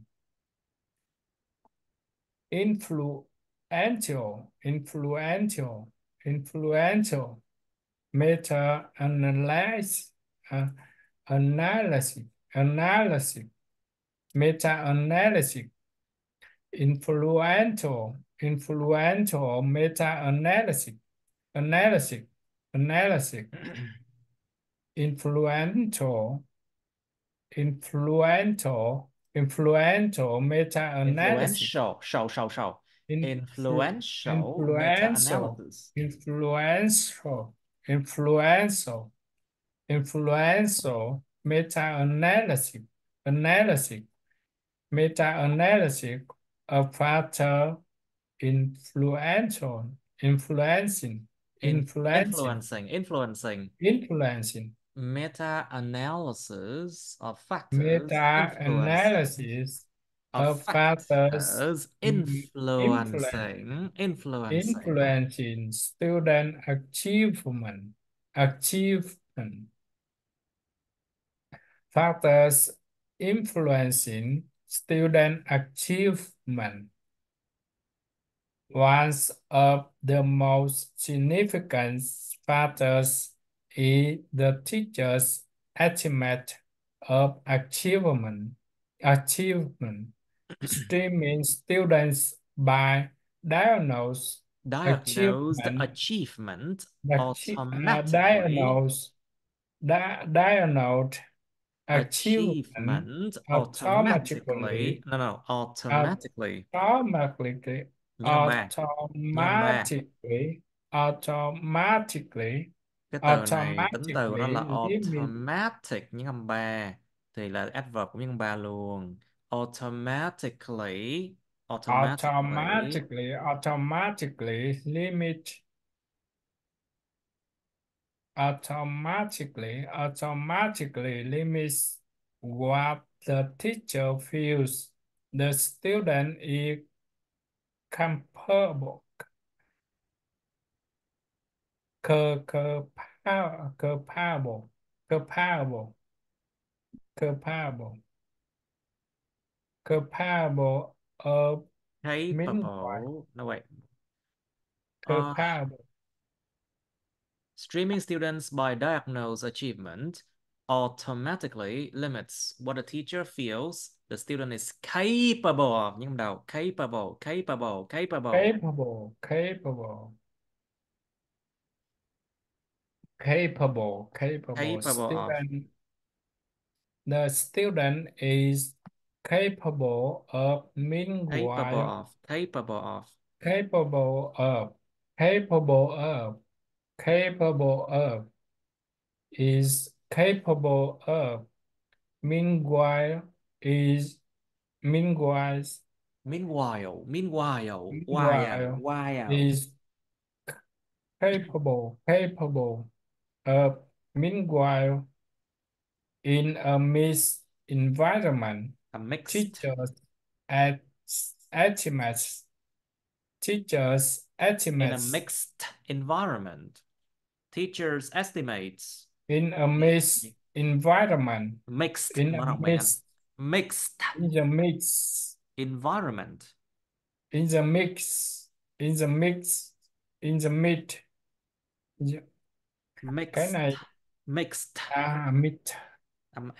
influential meta analysis analysis analysis meta analysis influential meta analysis analysis influential meta analysis Influential. Influential influential meta-analysis. influential influential influential meta-analysis analysis meta-analysis of factor influential Influencing. influencing Meta-analysis of factors influencing. meta-analysis Of of factors factors influence influencing. influencing student achievement factors influencing student achievement. One of the most significant factors is the teacher's estimate of achievement, streaming students by diagnose Diagnosed achievement, achievement Achie- automatically. diagnose achievement Achievement automatically automatically. No. au- Automatically. automatically Nhớ âm ba. Nhớ âm ba. automatically automatically Cái từ này tính từ của nó là automatically limit automatic những âm ba thì là adverb của những âm ba luôn. Automatically. Automatically. automatically limit automatically limits what the teacher feels the student is capable capable capable capable capable of meanwhile Capable. No, wait. Uh, capable streaming students by diagnosed achievement automatically limits what the teacher feels the student is capable of. Nhưng đầu capable. capable Capable of. student the student is capable of Capable meanwhile of. Capable of. capable of capable of capable of is capable of meanwhile is meanwhile Meanwhile. meanwhile While. is capable of meanwhile in a mixed environment A mixed. teachers at estimates. Teachers In a estimates. mixed environment. Teachers estimates. In a mixed environment. Mixed In a mixed. Mixed In the mix. environment. In the mix. In the mix. In the mid. Cái Mixed. này Mixed. mid.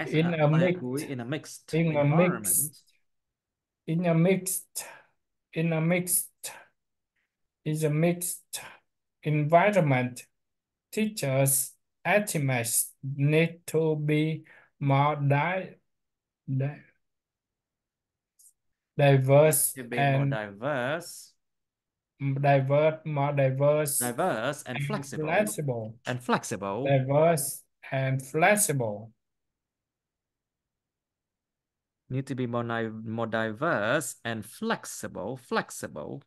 In a mixed. In a mixed In a environment. mixed. In a mixed. In a mixed. In a mixed environment. Teachers estimates need to be more diverse To be and more diverse. more diverse Diverse and flexible. flexible. And flexible. Diverse and flexible. Need to be more diverse and flexible. Flexible.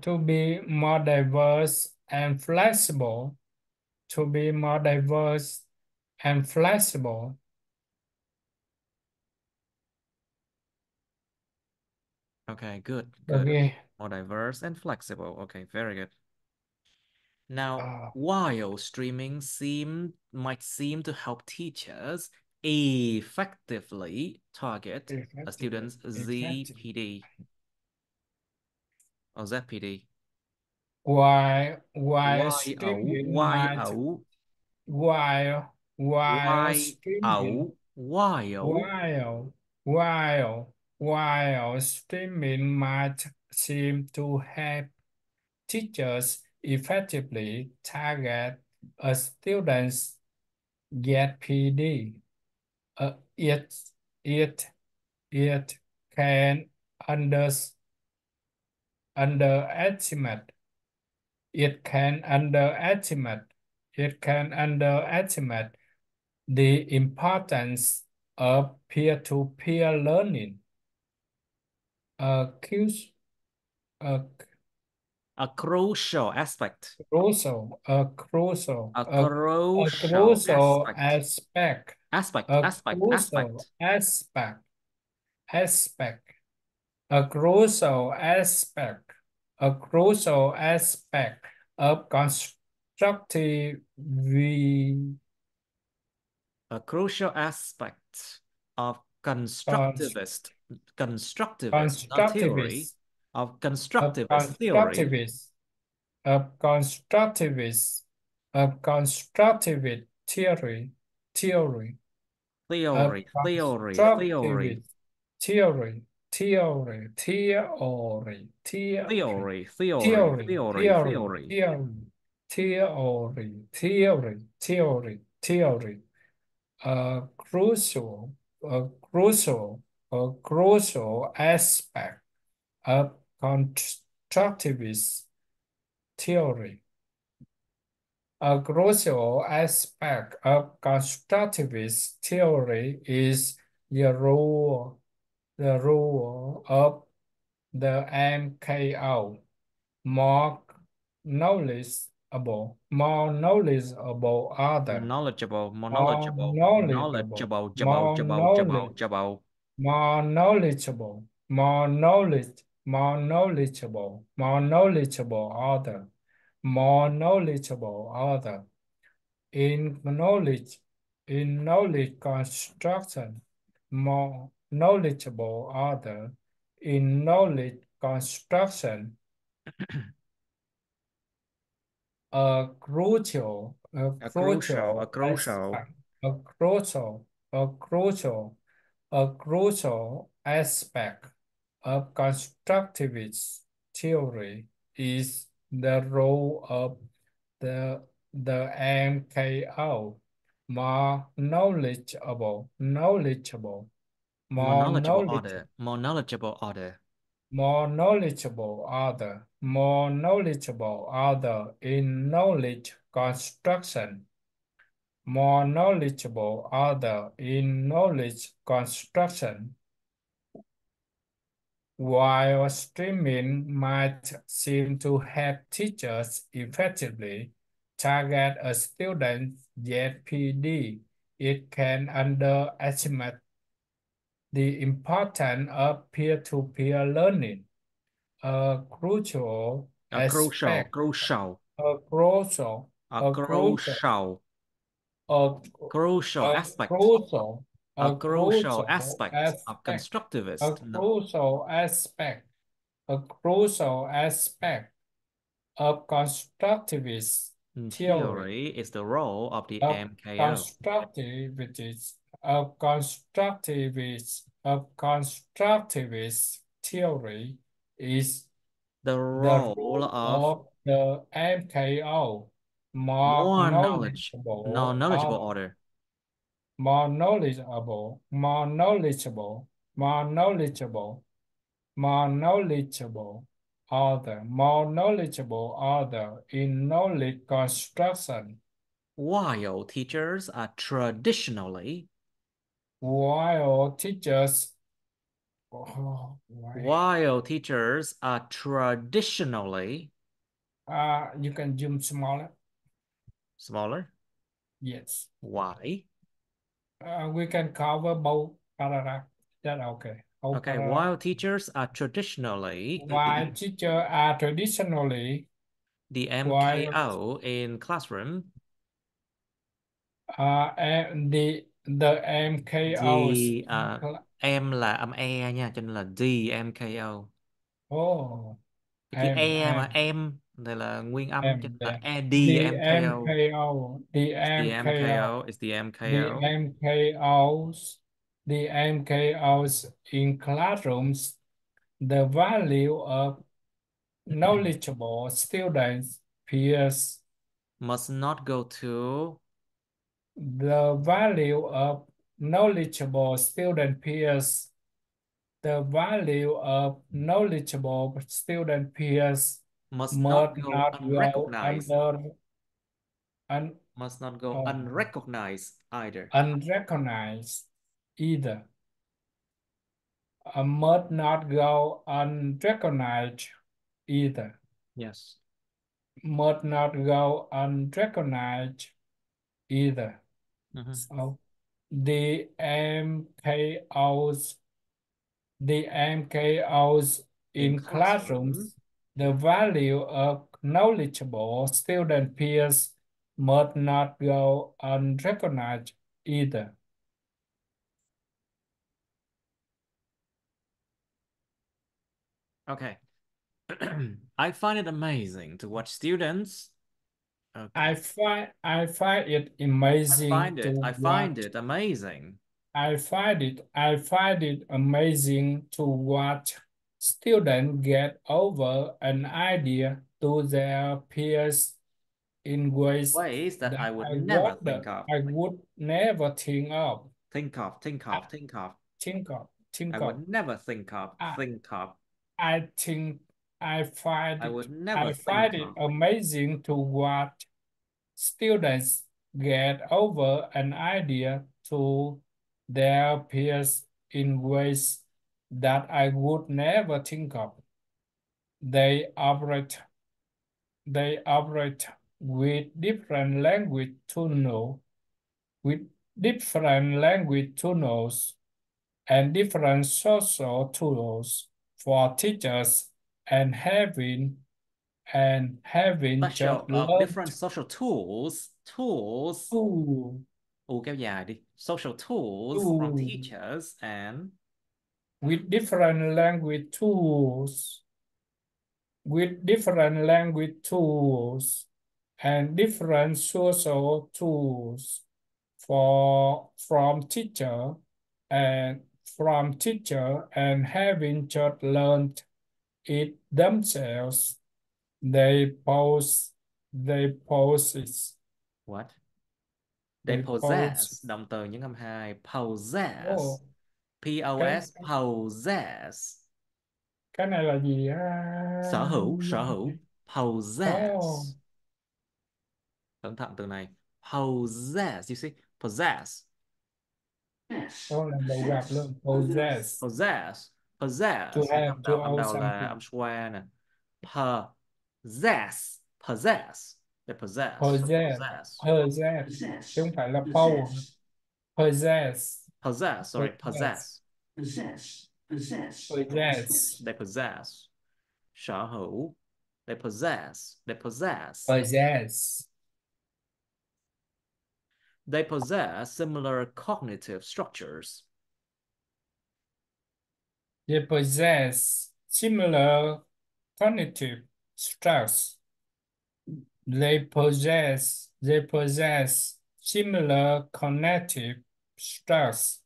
To be more diverse and flexible. To be more diverse and flexible. Okay, good. Good. Okay. More diverse and flexible. Okay, very good. Now, while streaming might seem to help teachers effectively target a student's ZPD or ZPD. While streaming might while streaming might seem to help teachers effectively target a student's ZPD. It can underestimate. It can underestimate the importance of peer-to-peer learning. A crucial aspect. Crucial aspect. A crucial aspect of constructive A crucial aspect of constructivist theory of constructivist theory a crucial aspect of constructivist theory. A crucial aspect of constructivist theory is the role of the MKO, more knowledgeable other. More knowledgeable other. In knowledge construction, more knowledgeable other. In knowledge construction, a crucial aspect of constructivist theory is the role of the MKO, more knowledgeable in knowledge construction. More knowledgeable other in knowledge construction. While streaming might seem to help teachers effectively target a student's ZPD, it can underestimate the importance of peer-to-peer learning, a crucial A crucial, aspect, crucial, a crucial, a a crucial, crucial, a, crucial a aspect, crucial, a a crucial crucial aspect of aspect, a constructivist. No. crucial aspect, a crucial aspect of constructivist theory, Theory is the role of the of MKO. constructivist, of constructivist theory is The the role role of of the MKO, more more knowledge, no knowledgeable, knowledgeable or order. more knowledgeable, more knowledgeable, more knowledgeable, more knowledgeable order, more knowledgeable order in knowledge construction, While teachers are traditionally, while teachers, oh, why? while teachers are traditionally You can zoom smaller. smaller. Yes. Why? We can cover both paragraph. That's okay. Whole Okay, paragraph. while teachers are traditionally While teachers are traditionally, the while MKO in classroom, and the MKOs. the em là âm e nha, cho nên là the MKO. Oh, Cái chữ e mà M em đây là nguyên âm, cho M nên là yeah. the The MKO. MKO, the It's the MKO, MKO, it's the the MKO. MKOs, the MKOs in classrooms. The value of knowledgeable students peers. Must not go to The value of knowledgeable student peers. The value of knowledgeable student peers must not must go not go unrecognized. under un, Must not go uh, unrecognized either. unrecognized either. Must not go unrecognized either. Yes. Must not go unrecognized either. Mhm. So the MKOs, the MKOs In in classroom, classrooms, the value of knowledgeable student peers must not go unrecognized either. okay. I find it amazing to watch students. Okay. I find it amazing to I find watch. it amazing. I find it amazing to watch students get over an idea to their peers in ways Ways that that I would never think of. I would never think of. Think of, I think of. think I of. would never think of, I, think of. I think I would never I think find it of. amazing to watch students get over an idea to their peers in ways that I would never think of. They operate they operate with different language tunnel, with different language tunnels and different social tools for teachers and having just Special of different learned social tools. to U kéo dài đi. Social tools from to teachers and with different language tools, with different language tools and different social tools for from teacher and having just learned it themselves, they pose what? They they pose. possess, động từ những âm hai, possess, Oh, cái P-O-S, possess, cái này là gì á? sở hữu, Oh, possess. Cẩn thận từ này, possess, you see, possess, Yes. đó lần đầu gặp Possess. luôn. Possess. Possess, possess, to possess. Những have, to âm own đầu là something. âm schwa nè, possess, possess, they possess, Possess, possess, possess, chứ không Possess. phải là power. Possess. Possess, possess, sorry, possess, possess. Possess. Possess. Possess. They possess. Sở hữu. They possess. They possess. Possess. They possess similar cognitive structures. They possess similar cognitive structures. They possess similar cognitive structures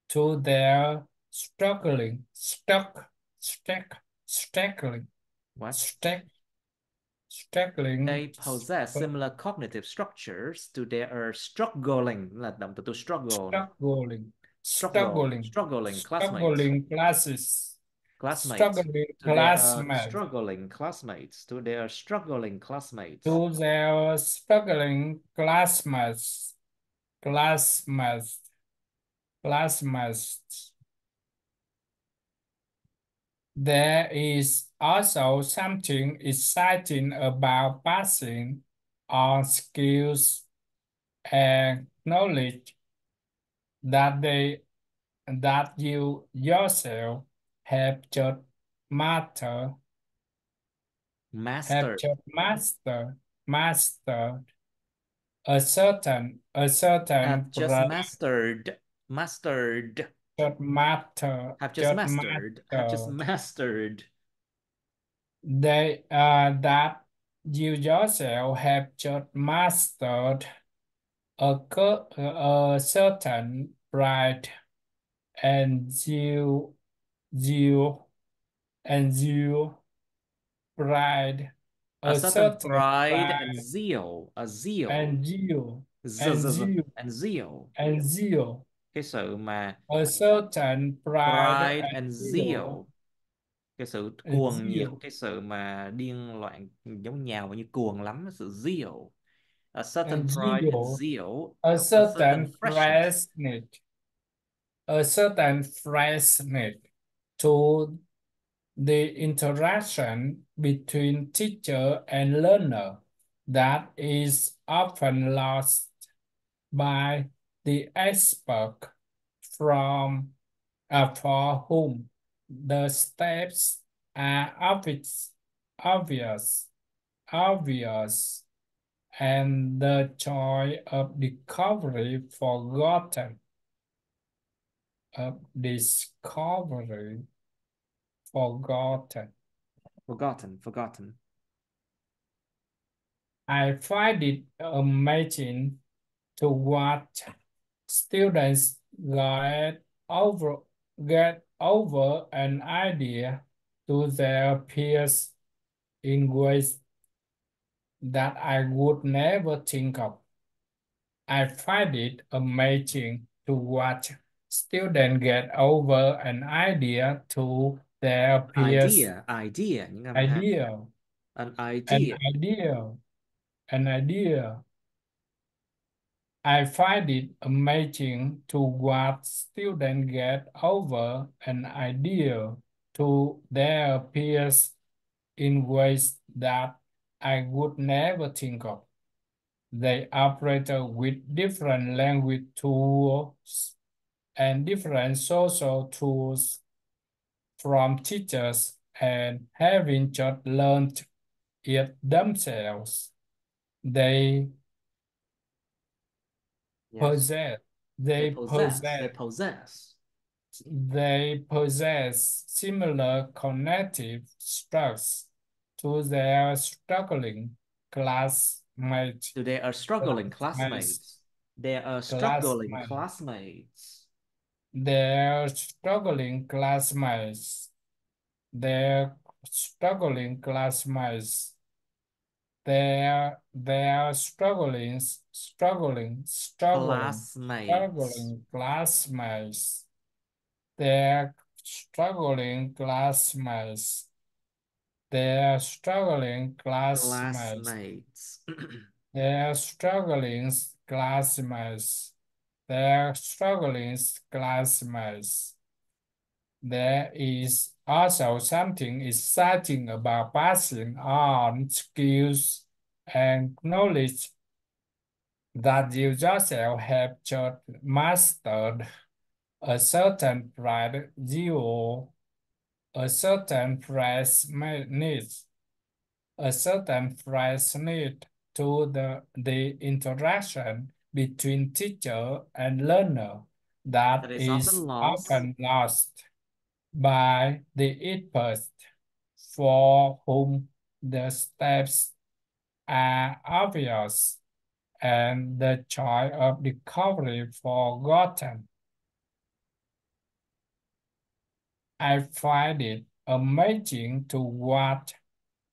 to their struggling What? struggling They possess similar cognitive structures to their struggling, là động từ to struggle này. Struggling classmates. classes. Classmates. Struggling To their classmates. struggling classmates. To their struggling classmates. To their struggling classmates. Classmates. There is also something exciting about passing on skills and knowledge that you yourself have just mastered Mastered. a certain Have just pra- mastered. Mastered. just master Have just just mastered. Have just mastered mastered. they that you yourself have just mastered a certain pride and zeal and zeal pride A a certain certain pride and pride zeal. A zeal. and zeal Z, and z, z. zeal And zeal. and zeal Cái sự mà a certain pride pride and and zeal zeal. Cái sự and cuồng nhiệt, zeal cái sự mà điên loạn, giống nhào như cuồng lắm, sự zeal. A certain and pride and zeal zeal. a A certain certain freshness. freshness to the interaction between teacher and learner that is often lost by the expert from for whom the steps are obvious, obvious, and the joy of discovery forgotten. Of discovery forgotten. Forgotten. I find it amazing to watch students over get over an idea to their peers in ways that I would never think of. I find it amazing to watch students get over an idea to their peers. Idea. Những âm ha. Idea. An An idea. idea. An idea. I find it amazing to watch students get over an idea to their peers in ways that I would never think of. They operate with different language tools and different social tools from teachers and having just learned it themselves. They Yes. possess They possess. they possess similar cognitive structures to their struggling classmates. So they are struggling classmates. They are struggling Classmates. classmates. Their struggling classmates. Their struggling classmates. Their Classmates. struggling classmates. Their struggling classmates. Their struggling classmates. Classmates. Their struggling classmates. Their struggling classmates. There is also something exciting about passing on skills and knowledge that you yourself have just mastered. A certain pride, zero. A certain price needs. A certain price need to the interaction between teacher and learner that That is often is lost. often lost by the expert for whom the steps are obvious and the joy of discovery forgotten. I find it amazing to watch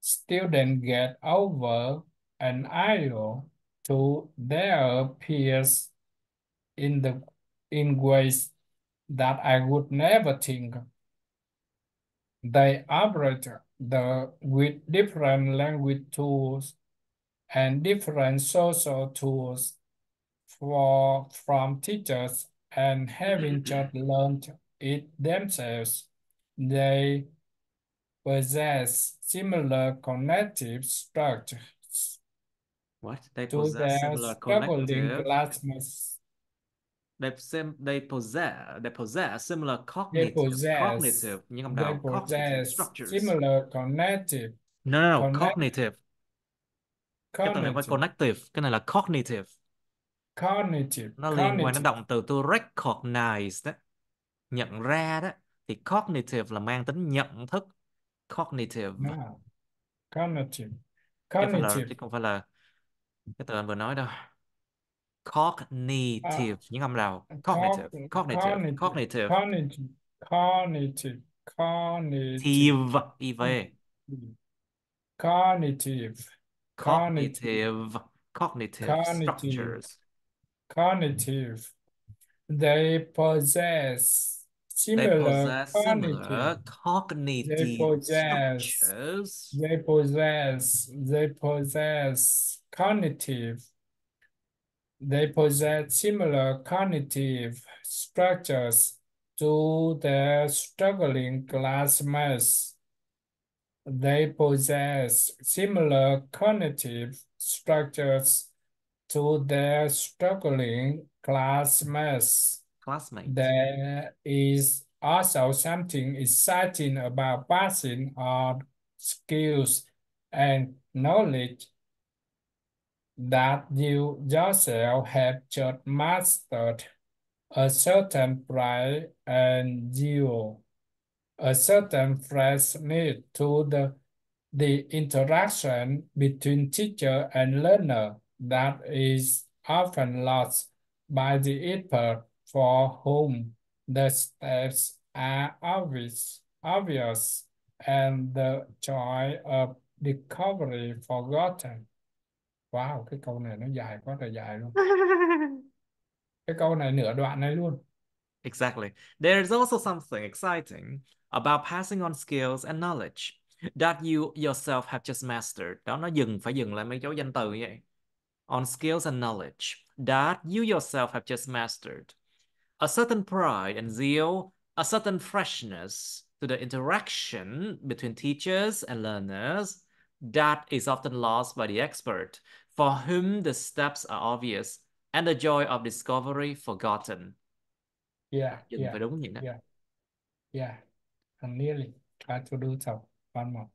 students get over an idol to their peers in ways that I would never think. They operate with different language tools and different social tools from teachers, and having just learned it themselves, they possess similar cognitive structures What? They to possess their similar struggling connective. classmates. They possess similar They cognitive possess, cognitive nhưng không they đầu cognitive possess structures. similar cognitive, No, connect, cognitive. Cái từ này không phải cognitive, connective, cái này là cognitive. cognitive, Nó liên quan đến cognitive. động từ to recognize đó, nhận ra đó. Thì cognitive là mang tính nhận thức. Cognitive. No, cognitive, Chứ phải là, cognitive. chứ không phải là cái từ anh vừa nói đâu. Uh, Cognitive những âm đầu. Cognitive, cognitive, cognitive, cognitive. cognitive, cognitive, cognitive, Tive, iv. cognitive, cognitive, Cognitive cognitive, structures. cognitive. They possess They similar possess cognitive. similar They cognitive possess, structures. they possess cognitive. They possess similar cognitive structures to their struggling classmates. They possess similar cognitive structures to their struggling classmates. Classmates. There is also something exciting about passing on skills and knowledge that you yourself have just mastered. A certain pride and zeal, a certain fresh need to the interaction between teacher and learner that is often lost by the expert for whom the steps are obvious and the joy of discovery forgotten. Wow, cái câu này nó dài quá trời dài luôn. Cái câu này nửa đoạn này luôn. Exactly. There's also something exciting about passing on skills and knowledge that you yourself have just mastered. Đó, nó phải dừng lại mấy dấu danh từ như vậy. On skills and knowledge that you yourself have just mastered. A certain pride and zeal, a certain freshness to the interaction between teachers and learners that is often lost by the expert, for whom the steps are obvious and the joy of discovery forgotten. Yeah, Dừng yeah, phải đúng vậy đó. yeah, yeah. And nearly try to do so. One more.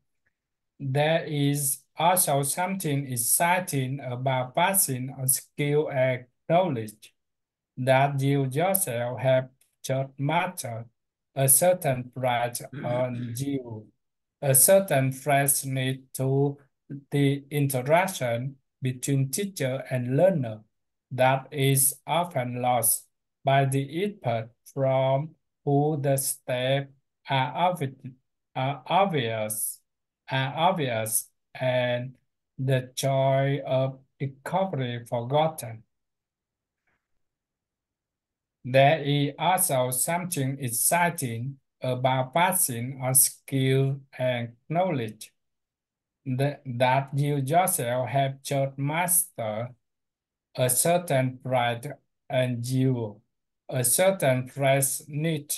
There is also something exciting about passing on skill and knowledge that you yourself have just mastered. A certain pride on you, a certain fresh need to the interaction between teacher and learner that is often lost by the expert from who the steps are are obvious, are obvious, and the joy of discovery forgotten. There is also something exciting about passing on skill and knowledge that you yourself have just mastered. A certain pride and you, a certain fresh need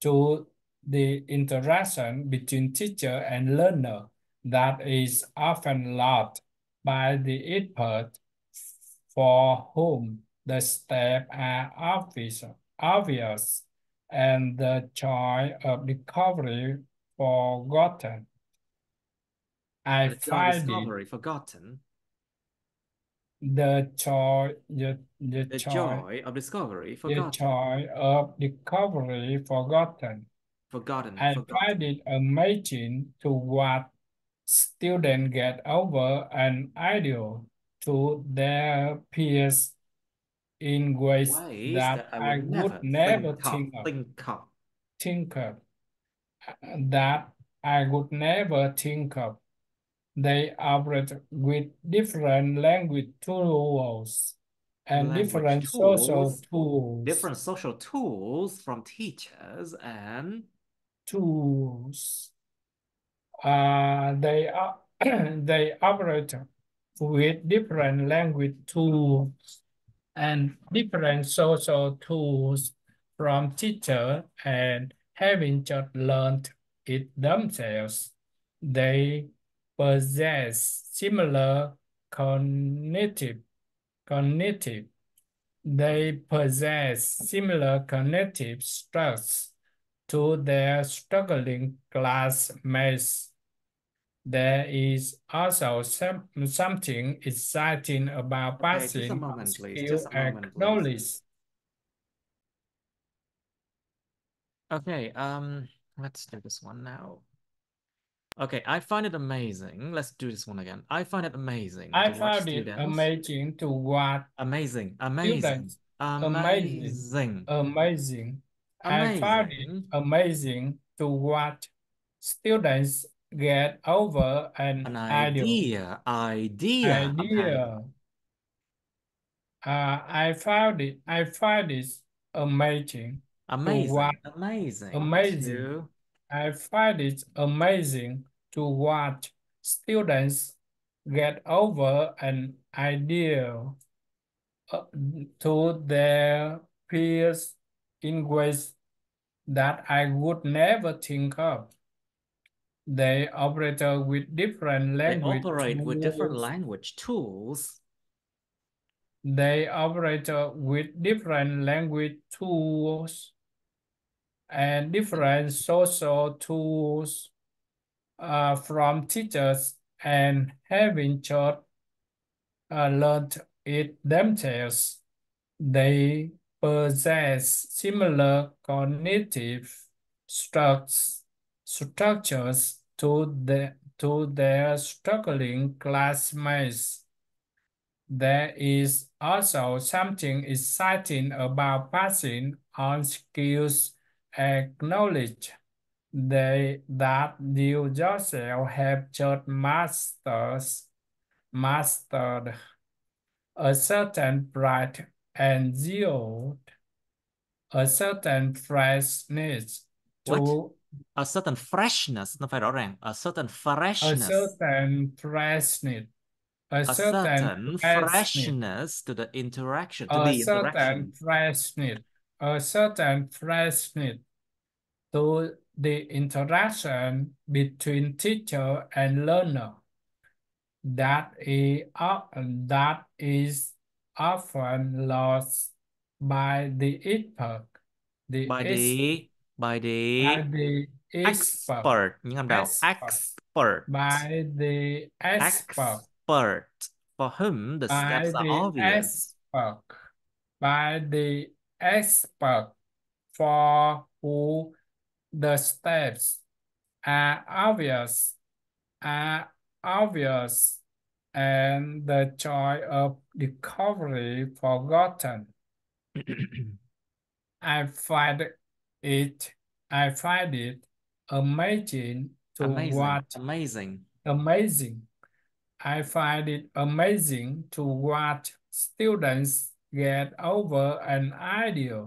to the interaction between teacher and learner that is often lost by the expert for whom the steps are obvious and the joy of discovery forgotten. I The joy of find it discovery forgotten. the joy The joy of discovery forgotten. joy of discovery forgotten. Forgotten. I find Forgotten. it amazing to watch students get over an ideal to their peers in ways Ways that that I I would would never never think of. think of, that I would never think of. They operate with different language tools and Language different social tools, tools. different social tools from teachers and Tools. They are they operate with different language tools and different social tools from teacher and having just learned it themselves. They possess similar cognitive cognitive they possess similar cognitive structures to their struggling classmates. There is also something exciting about okay, just a passing on moment, please. skill Just a and moment, please. knowledge. Okay, let's do this one now. Okay, I find it amazing. Let's do this one again. I find it amazing I to watch found it students. amazing to watch Amazing, amazing, students. Amazing, amazing, amazing. I found it amazing. amazing to watch students get over An an idea. Okay, idea. I find it amazing to watch. amazing, amazing Amazing. to I find it amazing to watch students get over an idea uh, to their peers in ways that I would never think of. They operate with different they language operate with different tools. language tools They operate with different language tools and different social tools from teachers and having taught learned it themselves. They possess similar cognitive structures to their struggling classmates. There is also something exciting about passing on skills and knowledge that you yourself have just mastered a certain pride and zeal, a certain freshness what to a certain freshness nó phải rõ ràng a certain a freshness certain freshness, a a certain certain freshness, freshness to the interaction to a the certain interaction freshness, a certain freshness to the interaction between teacher and learner that is often lost by the expert, the by ex, the by by the the expert, expert những âm đầu expert by the expert, expert for whom the by steps are the obvious expert, by the expert for who the steps are obvious, are obvious, and the joy of discovery forgotten. I find it, I find it amazing to amazing watch, amazing amazing. I find it amazing to watch students get over an idea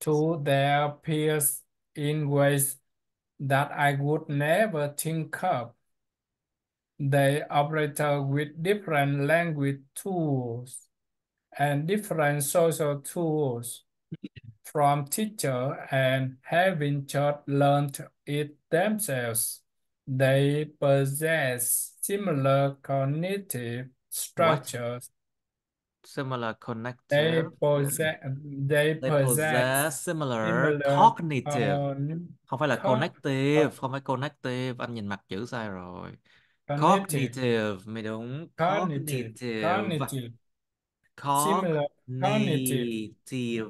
to their peers in ways that I would never think of. They operate with different language tools and different social tools from teacher and having just learned it themselves. They possess similar cognitive what structures similar They connective. possess, they They possess possess similar similar cognitive. Không phải là co connective, không phải connective. Anh nhìn mặt chữ sai rồi. cognitive, Cognitive, mới đúng. Cognitive. cognitive, similar cognitive, Cognitive.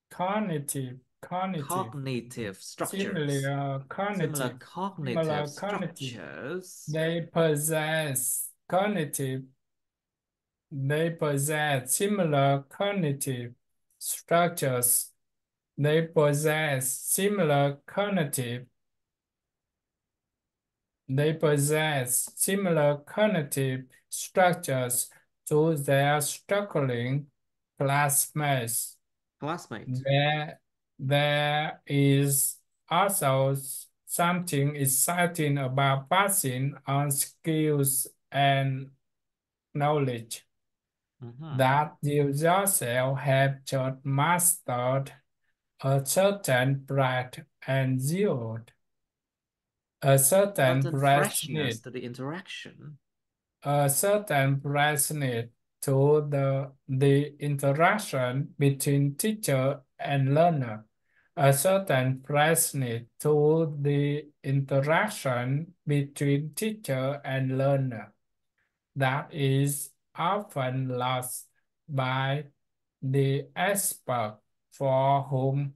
cognitive, cognitive, Cognitive structures. similar Similar cognitive, cognitive similar cognitive. structures. They possess cognitive. They possess similar cognitive structures. They possess similar cognitive. They possess similar cognitive structures to their struggling classmates. Classmate. There is also something exciting about passing on skills and knowledge Mhm. that you yourself have just mastered a certain breadth and yield, a certain Certain freshness freshness, to the interaction. a certain freshness to the interaction between teacher and learner, a certain freshness to the interaction between teacher and learner that is often lost by the expert for whom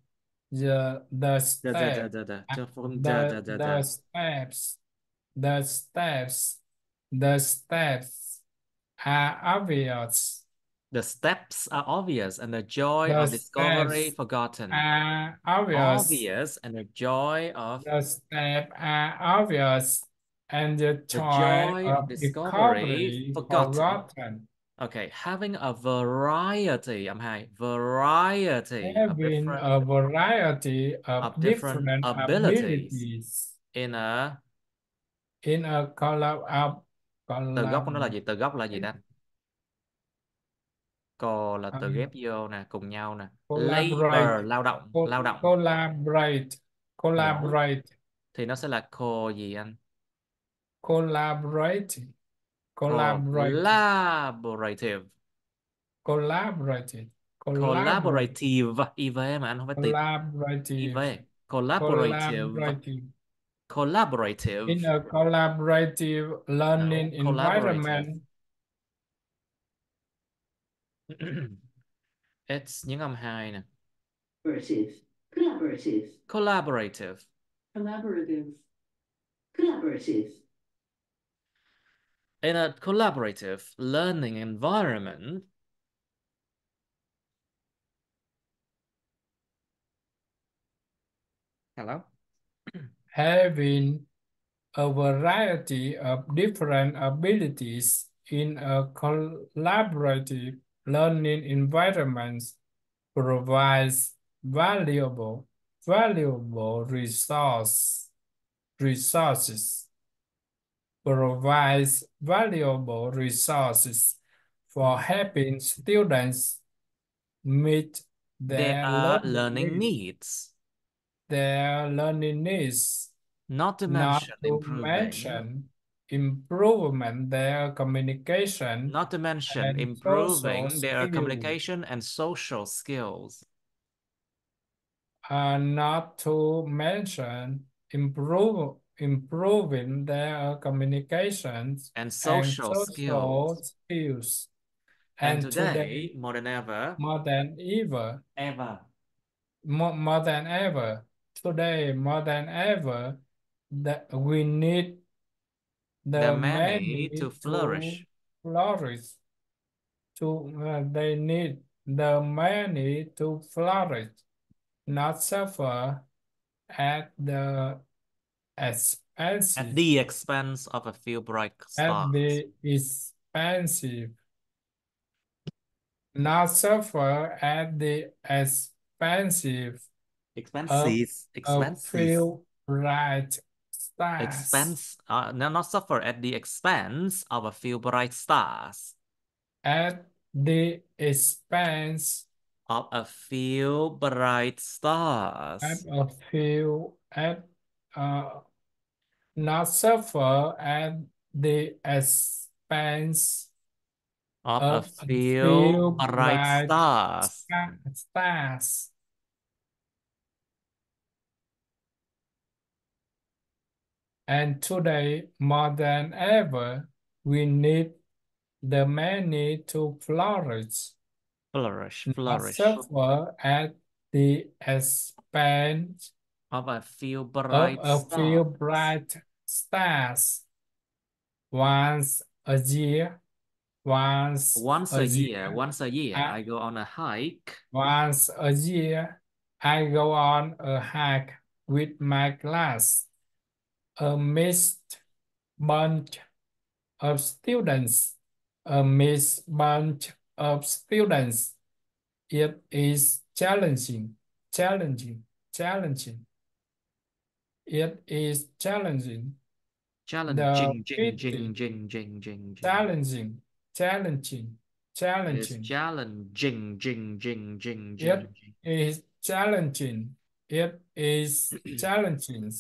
the Da da step da da da. Cho from da the da da the da. steps the steps the steps are obvious. The steps are obvious and the joy The of discovery steps forgotten. are obvious. Obvious and the joy of The steps are obvious and the the joy joy of of discovery recovery forgotten. forgotten. Okay, having a variety, I'm high, variety Having a variety of of different different abilities abilities in a in a từ gốc của nó là collab gì? Từ gốc là gì ta? Co là từ ghép uh, vô nè, cùng nhau nè. collaborate Labor, lao động. collaborate Đúng. collaborate Thì nó sẽ là co gì anh? collaborate collaborate Collaborative. collaborate collaborate Collaborative. IV mà anh không phải tiệp. IV. collaborative Collaborative. collaborative in Collaborative. a collaborative No, learning collaborative. environment. It's những âm hai nè. Collaborative. Collaborative. Collaborative. Collaborative. Collaborative. In a collaborative learning environment, hello? Having a variety of different abilities in a collaborative learning environment provides valuable resources provides valuable resources for helping students meet There their are learning learning needs, needs, their learning needs, not to not mention to improving, mention improvement their communication not to mention and social improving their skills, communication and social skills, not to mention improving their communications and and social social skills. skills. And And today, today, more than ever, more than ever, ever, more than ever, today, more than ever, that we need the the many many to to flourish. flourish. They need the many to flourish, not suffer at the At expensive, the expense of a few bright at stars. the expensive, not suffer at the expensive of Expenses, a expenses, few bright stars, no, not suffer at the expense of a few bright stars. at the expense Of a few bright at stars. a few at not suffer at the expense Of a of a few few bright bright stars. stars. And today, more than ever, we need the many to flourish, Flourish, not flourish. suffer at the expense Of a few of bright a few stars. bright stars. Once a year, once Once a a year, year, once a year, I, I go on a hike. once a year, I go on a hike with my class, a mixed bunch of students, a mixed bunch of students. It is challenging, challenging, challenging. It is challenging. The Challenging, jing, pity, jing, jing, jing, jing, jing. challenging, challenging, It's challenging. challenging, jing, jing, jing, It jing, jing. is challenging. It is challenging.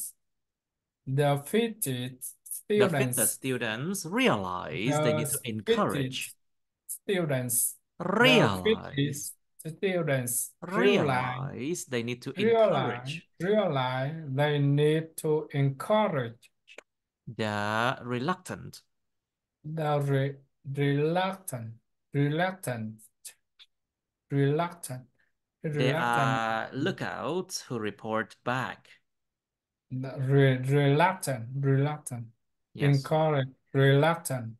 The fitted The fitter students, students realize they need the to fitted encourage, students, the fitted realize, students realize they need to realize, encourage realize they need to encourage the reluctant. the reluctant, reluctant, reluctant, They reluctant, are lookouts who report back. reluctant, reluctant, Yes. encourage, reluctant.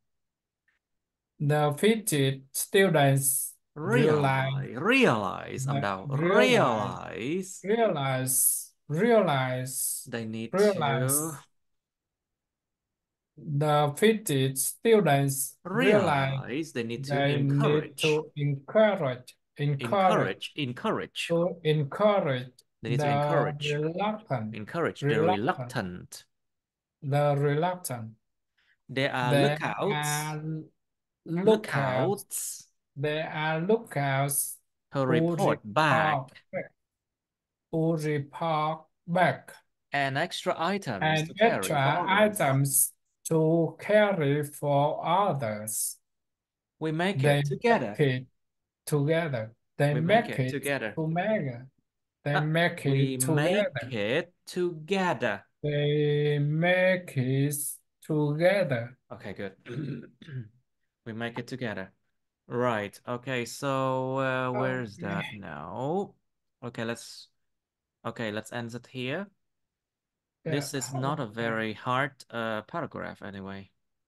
The fidget students realize, Realize, about realize, realize realize, realize, they need to realize. The fidget students realize realize they need to they need encourage, to encourage, encourage. to encourage They need to the encourage, reluctant, encourage the reluctant, reluctant. the reluctant. They are They lookouts, are lookouts. lookouts They are lookouts who who report report, back who report back and extra items and to carry for extra others. items to carry for others. We make They it make together. it together. They We make make it it together. together. They make We it make together. it together. They make it together. Okay, good. We make it together. Right. Okay, so where's Okay. that now? Okay, let's end it here. Yeah. This is not a Okay. very hard paragraph anyway.